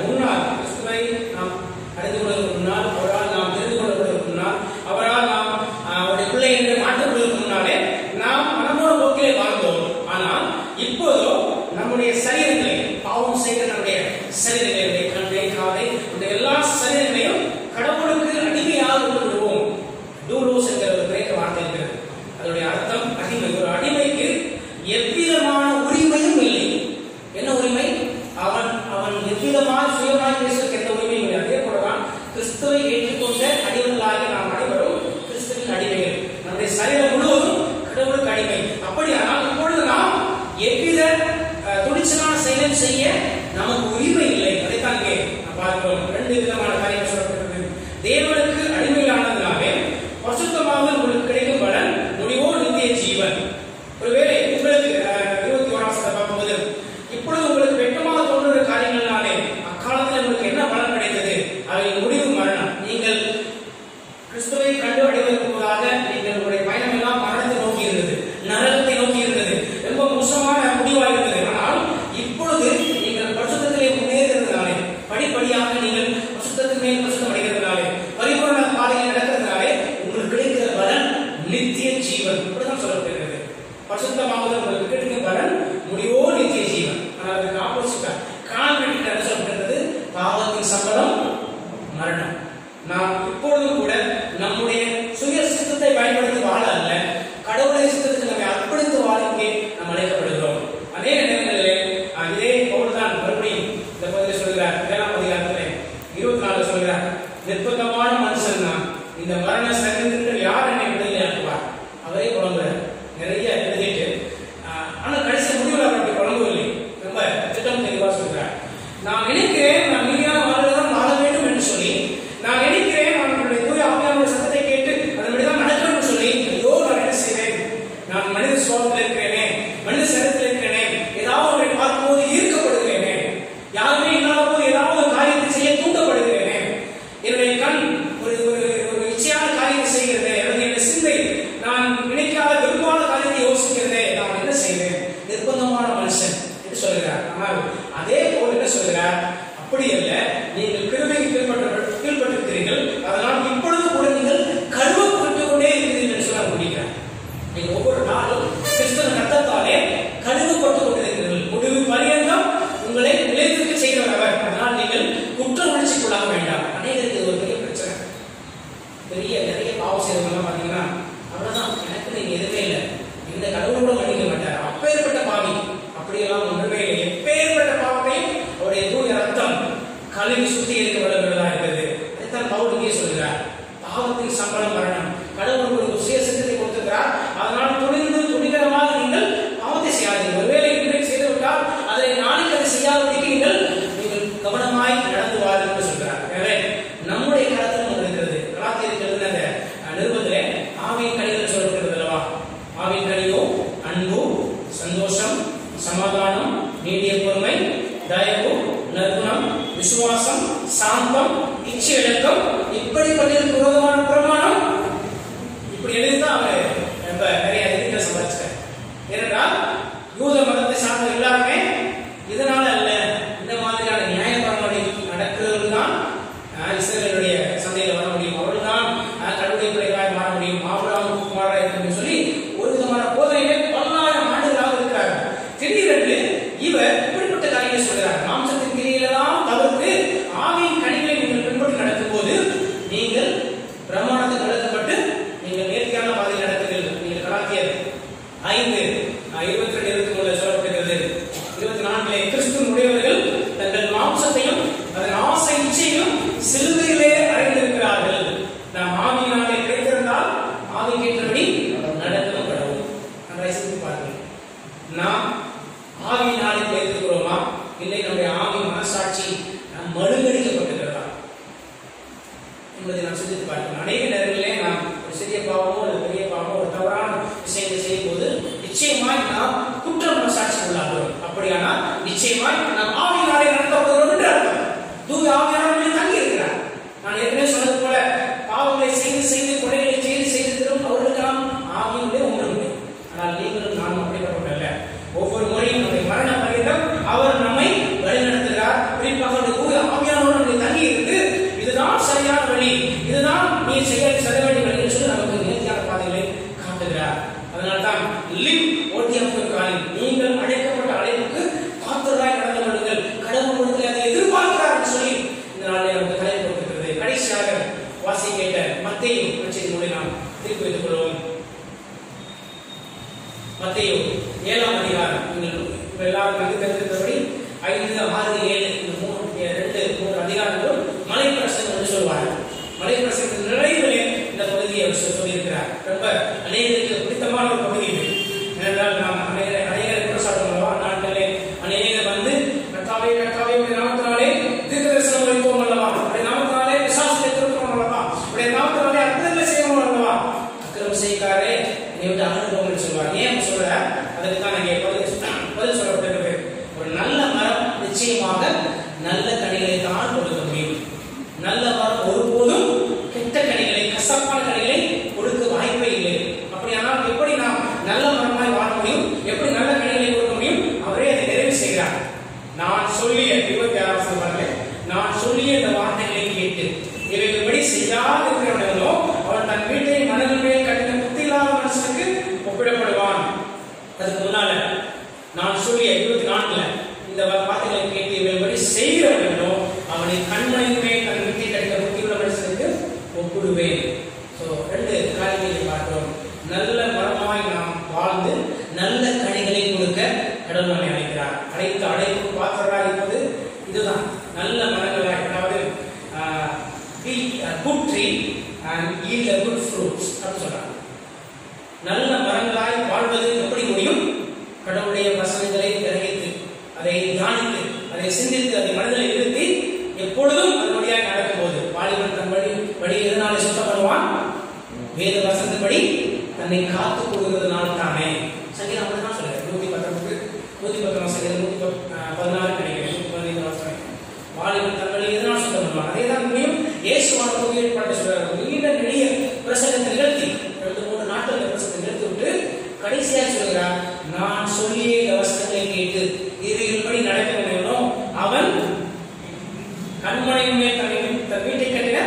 முன்னால் கிறிஸ்துவை நாம் அறிந்து கொள்வதற்கு முன்னால், அவரால் நாம் தெரிந்து கொள்வதற்கு முன்னால், அவரால் நாம் அவருடைய பிள்ளை என்று மாற்றப்படுவதற்கு முன்னாலே நாம் மனமோட போக்கிலே வாழ்ந்தோம். ஆனால் இப்போதோ நம்முடைய சரீரங்களை, பாவம் செய்கிற நம்முடைய சரீரங்களை, கண்ணை, காதை, எல்லா சரீரங்களையும் கடவுளுக்கு அடிமையாக கொண்டு விடுவோம். டூலோஸ் என்கிற ஒரு கிரேக்க வார்த்தை இருக்கிறது. அதனுடைய அர்த்தம் அடிமை. ஒரு அடிமைக்கு எவ்விதமான உரிமையும் இல்லை. என்ன உரிமை? அவன் எவ்விதமாக சுயமாய் பேசுவதற்கு எந்த உரிமையும் இல்லை. அதே போலதான் கிறிஸ்துவை ஏற்றுக்கொண்ட அடிமைகளாக நாம் அனைவரும் கிறிஸ்துவின் அடிமைகள். நம்முடைய சரீரம் முழுவதும் கடவுளுக்கு அடிமை. அப்படியானால் இப்பொழுது நாம் எவ்வித துணிச்சலான செயலும் செய்ய நமக்கு உரிமை இல்லை. அதைத்தான் இங்கே பார்க்கிறோம். 2 விதமான காரியங்கள் சொல்லப்பட்டிருக்கிறது. தேவனுக்கு அடிமையானதுனாலே பரிசுத்தமாக உங்களுக்கு கிடைக்கும் பலன் முடிவோ நித்திய ஜீவன். ஒருவேளை உங்களுக்கு 21ஆம் வசனத்தை பார்க்கும்போது இப்பொழுது உங்களுக்கு வெட்கமாக தோன்றுகிற காரியங்களாலே அக்காலத்தில் உங்களுக்கு என்ன பலன் கிடைத்தது? அவை முடிவு மரணம். நீங்கள் கிறிஸ்துவை கண்டு அடைவதற்குள்ளாக நீங்கள் உங்களுடைய பயணம் எல்லாம் மரணத்தை நோக்கி இருந்தது, நரகத்தை நோக்கி இருந்தது, ரொம்ப மோசமான முடிவாக இருந்தது. ஆனால் இப்பொழுது நீங்கள் பரிசுத்தத்திலே முன்னேறுகிறதுனாலே, படிப்படியாக நீங்கள் பரிசுத்தத்தின் மேல் பரிசுத்தம் அடைகிறதுனாலே, பரிபூரண பாதையில் நடக்கிறதுனாலே உங்களுக்கு கிடைக்கிற பலன் நித்திய ஜீவன். இப்படிதான் சொல்லப்படுகிறது. பரிசுத்தமாவது உங்களுக்கு கிடைக்கிற பலன் முடிவோ நித்திய ஜீவன். ஆனால் அதுக்கு ஆப்போசிட்டா கான்ட்ராக்ட் என்ன சொல்லப்படுகிறது? பாவத்தின் சம்பளம் மரணம். நாம் இப்பொழுதும் கூட நம்முடைய சுய சித்தத்தை பயன்படுத்தி வாழ அல்ல, கடவுளுடைய சித்தத்துக்கு நம்மை அர்ப்பணித்து வாழவே நாம் அழைக்கப்படுகிறோம். அநேக நேரங்களிலே இதே பவுல் தான் மறுபடியும் இந்த பகுதியில் சொல்கிறார். 7ஆம் அதிகாரத்தில் 24 சொல்கிறார், நிர்பந்தமான மனுஷன் நான், இந்த மரண சங்கத்தில் யார் என்னை விடுதலை ஆக்குவார்? அவரே புலம்புறார். நிறைய எழுதிட்டு ஆனால் கடைசி முடிவில் அவர் அப்படி புலம்பவில்லை. ரொம்ப திட்டம் தெளிவாக சொல்கிறார். நான் நினைக்கிறேன் நான் நீதியான வாழ்வுதான் வாழ வேண்டும் என்று சொல்லி, நான் நினைக்கிறேன் நான் என்னுடைய தூய ஆவியானவருடைய சத்தத்தை கேட்டு அதன்படிதான் நடக்கணும்னு சொல்லி, ஐயோ நான் என்ன செய்வேன்? நான் மனித சுவாபத்தில் இருக்கிறேனே, மனித சரீரத்தில் இருக்கிறேனே, ஏதாவது ஒன்றை பார்க்கும்போது ஈர்க்கப்படுகிறேனே, யாருமே இல்லாத போது ஏதாவது ஒரு காரியத்தை செய்ய தூண்டப்படுகிறேனே, என்னுடைய கண் ஒரு இச்சையான காரியத்தை செய்கிறது, என்னுடைய சிந்தை நான் நினைக்காத விரும்பாத காரியத்தை யோசிக்கிறதே, நான் என்ன செய்வேன்? நிர்பந்தமான மனுஷன் என்று சொல்கிறார். ஆனால் அதே போல் என்ன சொல்கிறார்? அப்படி அல்ல, நீங்கள் கிருபைக்கு கீழ்ப்பட்டிருக்கிறீர்கள், அதனால் இப்பொழுது கூட நீங்கள் கழுவப்பட்டுக் கொண்டே இருக்கிறீர்கள் என்று சொல்ல முடிகிறார். நீங்கள் ஒவ்வொரு நாளும் கிறிஸ்துவ ரத்தத்தாலே கழுவப்பட்டுக் கொண்டிருக்கிறீர்கள். முடிவு பரியந்தம் உங்களை நிலைத்திருக்க செய்கிறவர். அதனால் நீங்கள் குற்ற உணர்ச்சிக்குள்ளாக வேண்டாம். அநேகருக்கு இது ஒரு பெரிய பிரச்சனை. நிறைய பாவம் செய்தவங்கலாம் பார்த்தீங்கன்னா, அவ்வளவுதான், எனக்கு நீங்க எதுவுமே இல்லை, இந்த கடவுளோட மன்னிக்க மாட்டார், அப்பேற்பட்ட பாவி, அப்படியெல்லாம் ஒன்றுமே இல்லை. எப்பேற்பட்ட பாவத்தையும் அவருடைய தூய ரத்தம் கழுவி சுத்திகரிக்க வல்லவர்களா இருக்கிறது. அதைத்தான் பவுல் இங்கே சொல்கிறார். பாவத்தின் சம்பளம் மரணம். கடவுள் உங்களுக்கு சுய சித்தத்தை கொடுத்திருக்கிறார். அதனால் துணிகரமாக நீங்கள் பாவத்தை செய்யாதீர்கள். ஒருவேளை இன்றைக்கு செய்துவிட்டால் அதை நாளைக்கு அதை செய்யாதபடிக்கு நீங்கள் கவனமாய் நடந்து வாருங்கள் என்று சொல்கிறார். எனவே நம்முடைய கருத்தில் ஒன்று இருக்கிறது. கலாத்தியருக்கு எழுதின நிருபத்திலே ஆவியின் கனிகள் சொல்லப்படுகிறது அல்லவா? ஆவியின் கனியோ அன்பு, சந்தோஷம், சமாதானம், நீடிய பொறுமை, தயவு, நற்குணம், விசுவாசம், சாந்தம், இச்சையடக்கம், இப்படிப்பட்ட விரோதமான பிரமாணம். இப்படி எழுதிதான் அவர் ரொம்ப நிறைய எதிர்க்க சம்பாதிச்சார். ஏனென்றால் யூத மதத்தை சார்ந்த எல்லாருமே இதனால அல்ல, இந்த மாதிரியான நியாயபரம்படி நடக்கிறவர்கள் தான் இஸ்ரவேலுடைய சந்தையில் வர முடியும், அவர்கள் தான் கடவுளுடைய பிள்ளைகளாய் மாற முடியும், ஆபிரகாமுக்கு குமாரராய் இருக்க சொல்லி ஒரு விதமான போதனையிலே 10,000 ஆண்டுகளாக இருக்கிறார்கள். திடீரென்று இவர் இப்படிப்பட்ட காரியங்களை சொல்கிறார். மாம்சத்தின் கிரியைகளெல்லாம் தவிர்த்து ஆவியின் கனிகளை நீங்கள் பின்பற்றி நடக்கும் போது நீங்கள் பிரமாணத்துக்கு அழுத்தப்பட்டு நீங்கள் நேர்த்தியான பாதையில் நடக்க அதுக்கு முன்னால நான் சொல்லிய 24ல இந்த வார்த்தைகளை கேட்டு இவன்படி செய்கிறவனோ அவனை கண்மணியுமே தன் வீட்டை கட்டிய புத்தியுள்ள மனுஷனுக்கு ஒப்பிடுவேன். ரெண்டு காரியங்களை பார்க்கிறோம். நல்ல மரமாய் நாம் வாழ்ந்து நல்ல கனிகளை கொடுக்க கடவுள் நம்மை அழைக்கிறார். அழைப்பு பாத்திரராக இருப்பது இதுதான். நல்ல மரங்களாய், அதாவது good tree and yield a good fruits அப்படி சொல்றாங்க. நல்ல மரங்களாய் வாழ்வது எப்படி முடியும்? கடவுளுடைய வசனங்களை கிரகித்து, அதை தியானித்து, அதை சிந்தித்து, அதை மனதில் இருத்தி எப்பொழுதும் அதனுடைய நடக்கும் போது வாலிபன் தன் வழி எதனால சுத்தம் பண்ணுவான்? வேத வசனத்தின்படி தன்னை காத்துக் கொள்கிறதுனால தானே. சங்கீதம் அப்படிதான் சொல்லுங்க. 119 சங்கீதம் 116 கிடைக்கும். 115 வாலிபன் தன் வழி எதனால சுத்தம் பண்ணுவான்? அதேதான் முடியும். இயேசுவான புதிய ஏற்பாட்டை சொல்றாரு. நீண்ட நெடிய பிரசங்கத்தை நிகழ்த்தி 2-3 நாட்கள் பிரசங்கத்தை நிறுத்தி விட்டு கடைசியாக சொல்கிறார், நான் சொல்லிய வசனங்களை கேட்டு இவைகளின்படி நடக்கிறவனோ அவன் கண்மணியுமே தன் வீட்டை கட்டின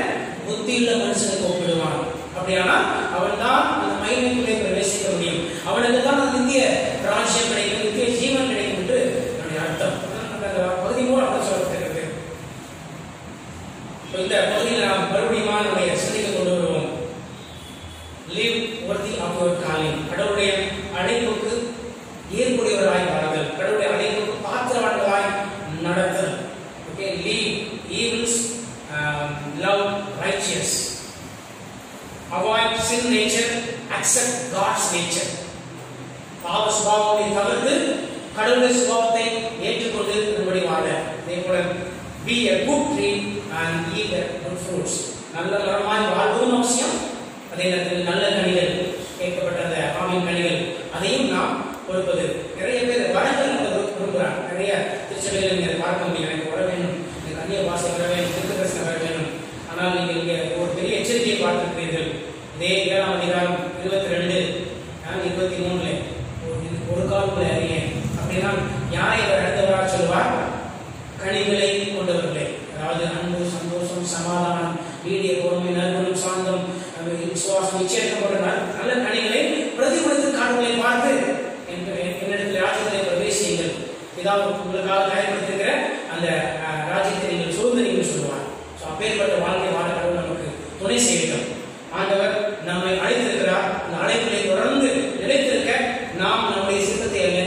புத்தியுள்ள மனுஷனுக்கு ஒப்பிடுவான். அப்படியானா அவன் தான் அந்த மகிமைக்குள்ளே பிரவேசிக்க முடியும். அவனுக்கு தான் அந்த நித்திய ராஜ்யம் கிடைக்கும், நித்திய ஜீவன் கிடைக்கும் என்று என்னுடைய அர்த்தம். அந்த பகுதி மூலம் அப்படி சொல்லப்பட்டிருக்கிறது. இந்த பகுதியில் நாம் மறுபடியும் நம்முடைய சிந்தனைக்கு கொண்டு வருவோம். live worthy of your calling. கடவுளுடைய அழைப்புக்கு ஏற்புடையவராய் வாழுதல், கடவுளுடைய அழைப்புக்கு பாத்திரவான்களாய் நடத்தல். Okay, leave evils, love righteous, avoid sin nature, accept God's nature. பாவ சுபாவத்தை தவிர்த்து கடவுளுடைய சுபாவத்தை ஏற்றுக்கொண்டு நம்முடைய வாழ. அதேபோல be a good tree and eat good fruits. நல்ல மரமாய் வாழ்வதும் அவசியம். அதே நேரத்தில் நல்ல கனிகள், கேட்கப்பட்ட அந்த ஆவின் கனிகள், அதையும் நாம் கொடுப்பது. நிறைய பேர் வரங்கள் விரும்புகிறார். நிறைய திருச்சபையில் நீங்கள் பார்க்க முடியும். எனக்கு வர வேணும், எனக்கு அந்நிய பாஷை வர வேணும், திருத்தரசன் வர வேணும். ஆனால் நீங்கள் இங்கே ஒரு பெரிய எச்சரிக்கையை பார்த்திருக்கிறீர்கள். இதே 7ஆம் அதிகாரம் 22-23 ஒரு காலத்தில் அறிய அப்படின்னா யாரை அவர் அடுத்தவராக சொல்வார்? கனிகளை கொண்டவர்களே, அதாவது அன்பு, சந்தோஷம், சமாதானம், நீடிய பொறுமை, நற்குணம், சாந்தம், விசுவாசம், நிச்சயம் போன்ற நல்ல கனிகளை பிரதிபலித்து காட்டுகளை பார்த்து என்னிடத்தில் ராஜ்யத்தை பிரவேசியுங்கள், இதாவது உங்களுக்காக தயார்படுத்திருக்கிற அந்த ராஜ்யத்தை நீங்கள் சுதந்திரங்கள் சொல்லுவார். அப்பேற்பட்ட வாழ்க்கை வாழ கடவுள் நமக்கு துணை செய்யட்டும். ஆண்டவர் நம்மை அழைத்திருக்கிறார். அந்த அழைப்பினை தொடர்ந்து நிலைத்திருக்க நாம் நம்முடைய சித்தத்தை அல்ல,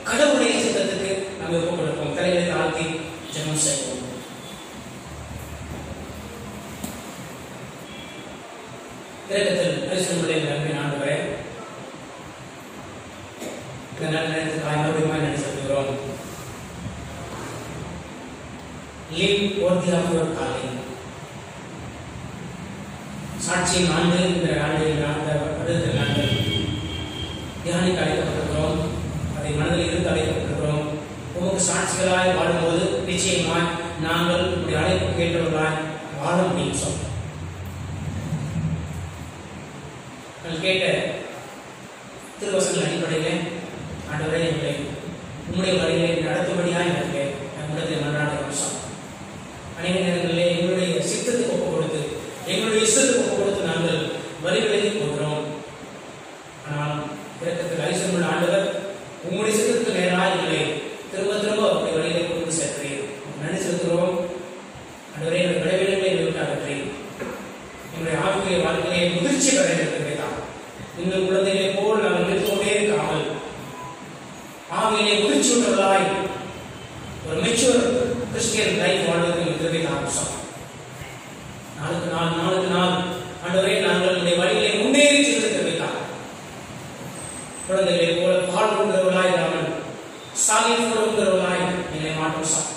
கடவுளுடைய சித்தத்துக்கு நாம் ஒப்புக் கொடுப்போம். தலைகளை தாழ்த்தி ஜெபம் செய்வோம். இரக்கத்தில் பரிசுத்தமுடைய அன்பின் ஆண்டவரே, இந்த நல்ல நேரத்துக்காக மறுபடியும் நன்றி செலுத்துகிறோம். live worthy of your calling. சாட்சியின் ஆண்டு இந்த ஆண்டில் அடுத்த நாங்கள் தியானிக்க அழைக்கப்பட்டிருக்கிறோம். அதை மனதில் இருந்து அழைக்கப்பட்டிருக்கிறோம். உமக்கு சாட்சிகளாய் வாழும்போது நிச்சயமாய் நாங்கள் உங்களுடைய அழைப்பு கேட்டவர்களாய் வாழ முடியும். சொல் கேட்ட திருவசங்கள் அடிப்படையில் ஆண்டவரே எங்களை உம்முடைய வழியை நடத்தும்படியாக எங்களுக்கு நம்மிடத்தில் மன்றாட அம்சம். அநேக நேரங்களில் எங்களுடைய சித்தத்துக்கு ஒப்புக் கொடுத்து, எங்களுடைய இஷ்டத்துக்கு ஒப்புக் கொடுத்து நாங்கள் வழிவிலகி போகிறோம். ஆனால் இரக்கத்தில் ஐஸ்வர்யுள்ள ஆண்டவர் உங்களுடைய சித்தத்துக்கு நேராக எங்களை திரும்ப திரும்ப அவருடைய வழியை கொண்டு சேர்க்கிறீர். நன்றி செலுத்துகிறோம். ஆண்டவரே, எங்கள் விளைவிலங்களை விட்டு அகற்றி எங்களுடைய ஆவிக்குரிய வாழ்க்கையை முதிர்ச்சி பெற இருக்கிறதா இன்னும் குழந்தைகளை போல் நாங்கள் நிறுத்தோடே இருக்காமல் ஆவியிலே முதிர்ச்சி உள்ளவர்களாய் ஒரு மெச்சூர் கிறிஸ்டியன் லைஃப் வாழ்வதற்கு இருக்கிறதா அவசியம். நாளுக்கு நாள் ஆண்டவரே நாங்கள் நம்முடைய வழியிலே முன்னேறி செல்வதற்கு குழந்தைகளை போல பால் கொண்டவர்களாய் இல்லாமல் சாலியம் கொண்டவர்களாய் எங்களை மாற்றம் சார்.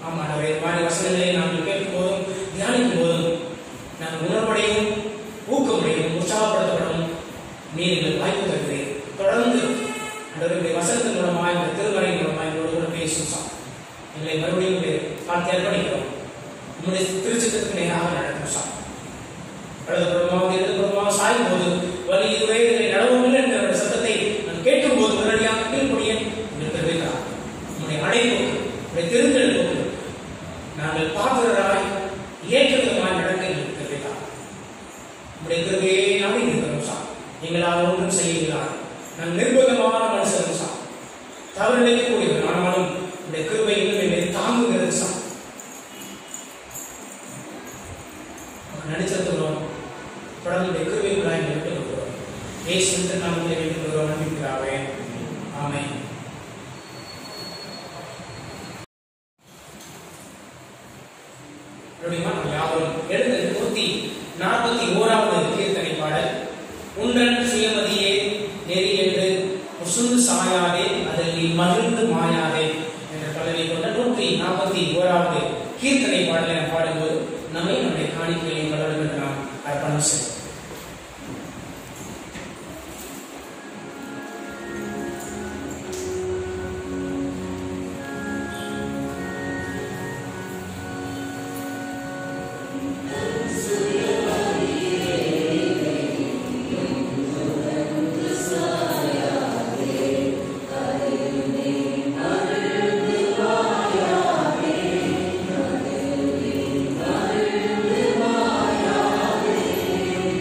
ஆமா ஆண்டவரே, வாரி வசனங்களை நாங்கள் கேட்கும் போதும் தியானிக்கும் போதும் நாங்கள் உணர்வடையும், ஊக்கமுடையும், உற்சாகப்படுத்தப்படும் நீர் எங்களுக்கு வாய்ப்பு தருகிறேன். தொடர்ந்து ஆண்டவருடைய வசனத்தின் மூலமாக, இந்த திருமறை மூலமாக எங்களோடு கூட பேசும் சார். எங்களை மறுபடியும் பார்த்து அர்ப்பணிக்கிறோம். உங்களுடைய திருச்சத்துக்கு நேராக நடக்கும் சார். வலதுபுறமாக இடதுபுறமாக சாயும் போது வலி இதுவே இதை நடவவில்லை என்ற சத்தத்தை நான் கேட்கும் போது உடனடியாக கீழ்படிய எங்களுக்கு தெரிவிக்கிறார். உங்களுடைய அழைப்பு, உங்களுடைய தெரிந்தெடுப்பு நாங்கள் பாத்திரராய் ஏற்ற விதமாய் நடக்க எங்களுக்கு தெரிவிக்கிறார். உங்களுடைய கிருபையை நம்பி இருக்கிறோம் சார். எங்களால் ஒன்றும் செய்கிறார். நாங்கள் நிர்பந்தமான மனுஷன் சார். தவறு நினைக்கக்கூடியவர். ஆனாலும் இந்த கிருபை இன்னும் என்னை தாங்குகிறது. நடிச்சிருக்கிறோம். தொடர்ந்து கிருபைக்குள்ளாய் விட்டுக் கொள்கிறோம். இயேசுவின் நாமத்தில் விட்டுக் கொள்கிறோம். நம்பிக்கிறாவே. ஆமென். யாவரும் எழுந்து 141வது கீர்த்தனை பாடல். உன்றன் சுயமதியே நெறி என்று முசுந்து சாயாதே அதில் நீ மகிழ்ந்து மாயாதே என்ற பல்லவி கொண்ட 141வது கீர்த்தனை பாடலை நாம் பாடும்போது நம்முடைய காணிக்கையை கடவுளுக்கு நாம் அர்ப்பணம் செய்வோம். Amen.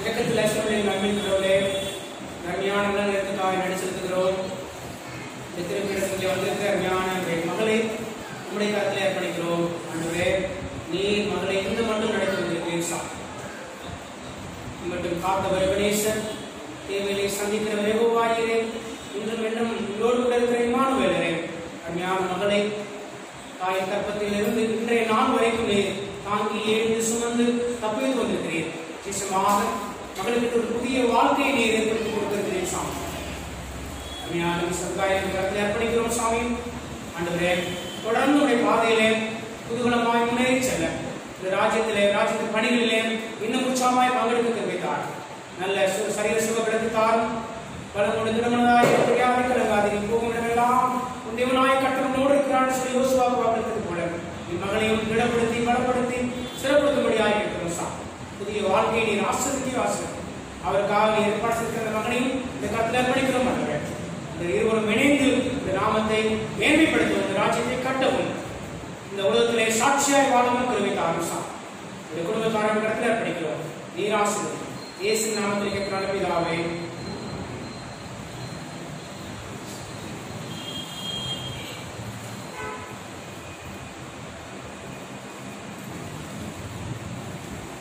இயக்கத்தில் அசுரங்களை நம்பிக்கிறோம். அருமையான நேரத்துக்காக நடிச்சிருக்கிறோம். திருப்பிடத்திலே வந்திருக்கிற அருமையான மகளை நம்முடைய கருத்தில் ஏற்படுகிறோம். ஆண்டவரே, நீர் மகளை இந்த மட்டும் நடத்தி கொண்டிருக்கிறீர். மட்டும் காத்தவர் கணேசன் தேவையை சந்திக்கிற யெகோவாயிரே, இன்றும் என்றும் உங்களோடு கூட இருக்கிற இம்மானுவேலரே, அருமையான மகளை தாய் கற்பத்திலிருந்து இன்றைய நாள் வரைக்கும் தாங்கி எழுந்து சுமந்து தப்பித்து கொண்டிருக்கிறீர். விசேஷமாக மகளுக்கு ஒரு புதிய வாழ்க்கையை நீர் ஏற்படுத்தி கொடுத்திருக்கிறீர் சாமி. அருமையான சமுதாயம் கருத்தில் அர்ப்பணிக்கிறோம் சாமி. ஆண்டவரே, தொடர்ந்து உடைய பாதையிலே குதூகலமாய் முன்னேறி செல்ல இந்த ராஜ்யத்தின் பணிகளிலே இன்னும் உற்சாகமாய் பங்கெடுக்க தெரிவித்தார். நல்ல சரீர சுகப்படுத்தார். பலம் கொண்டு திருமணதாய் கலங்காது போகும் இடமெல்லாம் உண்டவனாய் கட்டணோடு இருக்கிறான் சொல்லி யோசுவாவுக்கு வாக்களித்தது போல இம்மகளையும் திடப்படுத்தி பலப்படுத்தி சிறப்படுத்தும்படியாக இருக்கிறோம் சாமி. புதிய வாழ்க்கையை நீர் ஆசிரியர் அவருக்காக நீர் ஏற்பாடு செய்திருக்கிற மகனையும் இந்த கருத்தில் அர்ப்பணிக்கிறோம். ஆண்டவரே, இந்த இருவரும் இணைந்து இந்த நாமத்தை மேன்மைப்படுத்தவும் இந்த ராஜ்யத்தை கட்டவும் இந்த உலகத்திலே சாட்சியாய் வாழவும் கருவித்தார் சாமி. இந்த குடும்பத்தாரின் கருத்தில் அர்ப்பணிக்கிறோம். நீர் ஆசிரியர் இயேசு நாமத்தில் கேட்கிற பிதாவே.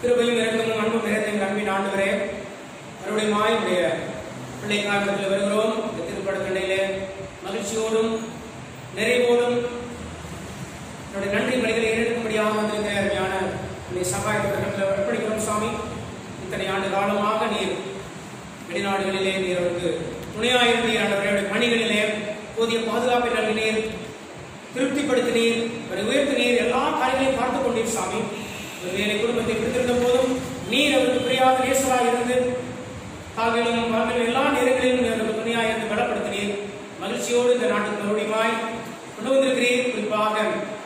கிருபையும் இரக்கமும் அன்பும் நிறைந்த அன்பின் ஆண்டவரே, மறுபடியும் உடைய பிள்ளைக்காரத்தில் வருகிறோம். இந்த திருப்படக்கண்டையிலே மகிழ்ச்சியோடும் நிறைவோடும் என்னுடைய நன்றி மொழிகளை ஏறெடுக்கும்படியாக வந்திருக்கிற அருமையான சகாயத்தில் அர்ப்பணிக்கிறோம் சாமி. இத்தனை ஆண்டு காலமாக நீர் வெளிநாடுகளிலே நீர் அவருக்கு துணையாயிருந்தீர். ஆண்டவருடைய பணிகளிலே போதிய பாதுகாப்பை நல்கினீர், திருப்திப்படுத்தினீர், உயர்த்தினீர், எல்லா காரியங்களையும் பார்த்துக் கொண்டீர் சாமி. வேலை குடும்பத்தை பிடித்திருந்த போதும் நீர் அவருக்கு பிரியாத நேசராக இருந்து காவிலும் வாழ்விலும் எல்லா நேரங்களிலும் அவருக்கு துணையாக இருந்து பலப்படுத்தினீர். மகிழ்ச்சியோடு இந்த நாட்டுக்கு மறுபடியுமாய் கொண்டு வந்திருக்கிறீர். குறிப்பாக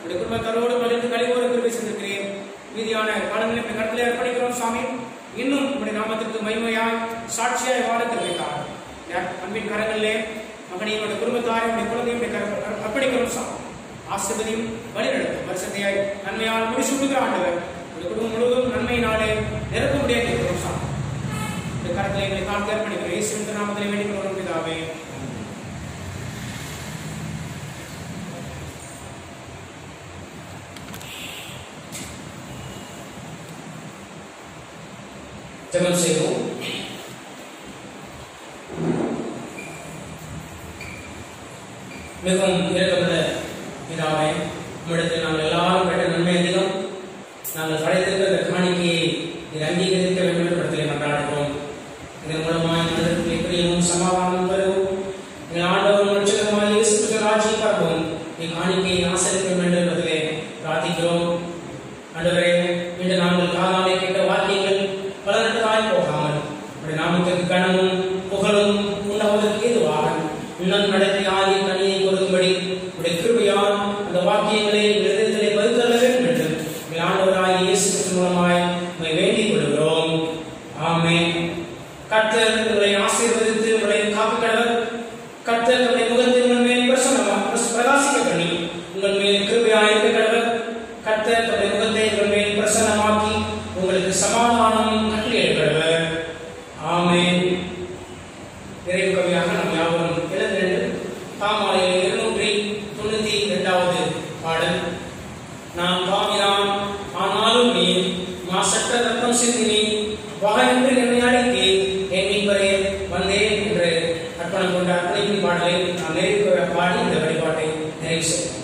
உடைய குடும்பத்தாரோடு மகிழ்ந்து கழிவோடு கிருபை செய்திருக்கிறீர். மீதியான காலங்களில் கருத்தில் அர்ப்பணிக்கிறோம் சாமி. இன்னும் உடைய நாமத்திற்கு மகிமையாய் சாட்சியாய் வாழ தெரிவித்தார். அன்பின் கரங்களிலே மகனையும் குடும்பத்தாரையும் குழந்தையும் அர்ப்பணிக்கிறோம் சாமி. ஆசிர்வதியும் வழிநடத்தும் வருஷத்தையாய் நன்மையால் முடிச்சு விடுகிற ஆண்டவர் குடும்பம் முழுவதும் நன்மையினாலே நிரப்ப முடியாது இருக்கிறோம் சாமி. இந்த கருத்தில் எங்களை காத்து அர்ப்பணிக்கிறோம். இயேசுவின் நாமத்திலே வேண்டிக் கொள்கிறோம் பிதாவே. ஜெபம் செய்வோம். மிகவும் இரக்கமுள்ள பிதாவே, உம்மிடத்தில் நாங்கள் எல்லாரும் பெற்ற நன்மை அதிகம். நாங்கள் படைத்திருக்கிற காணிக்கையை இது அங்கீகரிக்க வேண்டும் என்ற இடத்திலே மன்றாடுகிறோம். இதன் மூலமாக மனிதர்களுக்கு பிரியமும் சமாதானம் பெறவும் எங்கள் ஆண்டவரும் ரட்சகருமாகிய இயேசு கிறிஸ்து ராஜ்யம் பரப்பவும் இக்காணிக்கையை ஆசரிக்க வேண்டும் என்பதிலே பிரார்த்திக்கிறோம். ஆண்டவரே, இன்று நாங்கள் காதாலே கேட்ட வாக்கியங்கள் பலனற்றதாய் போகாமல் உடைய நாமத்திற்கு கனமும் புகழும் உண்டாவதற்கு ஏதுவாக இன்னும் நடத்தி ஆகிய கனியை கொடுக்கும்படி உடைய கிருபையால் அந்த வாக்கியங்களை இதயத்திலே பதித்தள்ள வேண்டும் என்று ஆண்டவராகிய இயேசு கிறிஸ்து மூலமாய் வேண்டிக் கொள்கிறோம். ஆமென். கர்த்தர் உங்களை ஆசீர்வதித்து உங்களை காப்புக்கடவர். கர்த்தர் உடைய முகத்தை உங்கள் மேல் பிரகாசிக்க பண்ணி உங்கள் மேல் கிருபையாயிருக்க கடவர். கர்த்தர் உடைய முகத்தை உங்கள் மேல் பிரசன்னமாக்கி உங்களுக்கு சமாதானம் கட்டளையிடுகிறவர். ஆமென். நிறைவு கவியாக நாம் யாவரும் எழுந்து தாமாலையில் 292வது பாடல். நான் பாவினான், ஆனாலும் நீ மாசற்ற ரத்தம் சிந்தினி வா என்று என்னை அழைத்தே என் மீட்பரே வந்தேன் என்று அர்ப்பணம் கொண்ட அர்ப்பணிப்பின் பாடலை நாம் நிறைவு பாடி இந்த வழிபாட்டை நிறைவு செய்வோம்.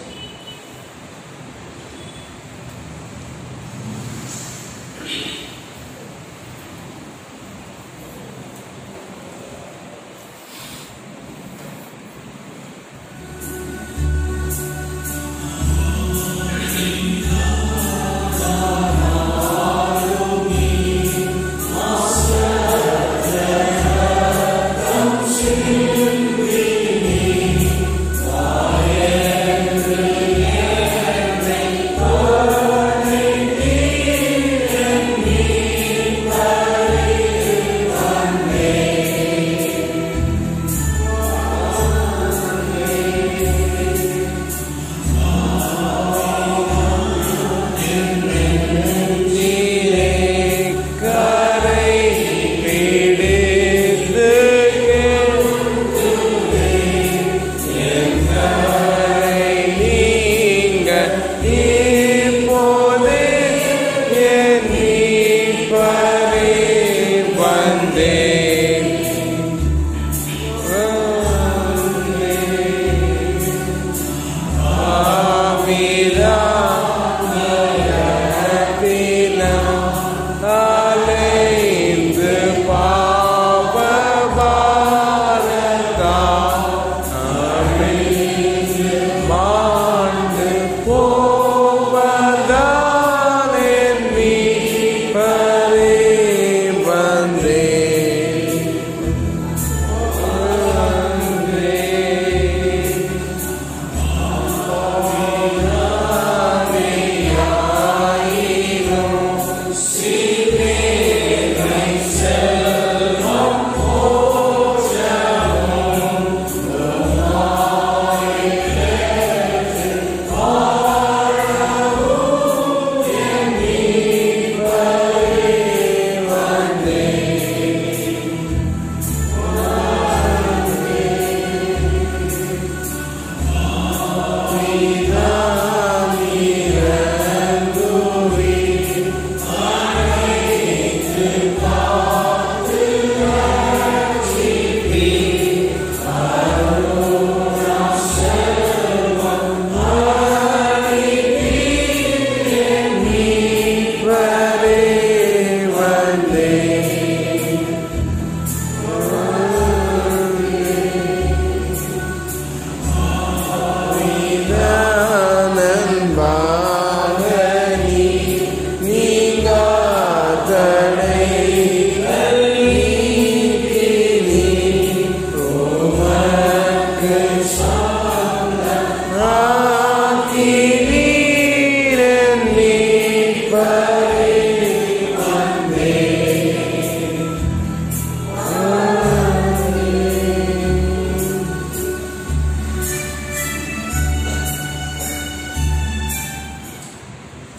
Yeah.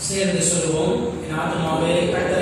சேர்ந்து சொல்லுவோம். என் ஆத்மாவே கர்த்தரை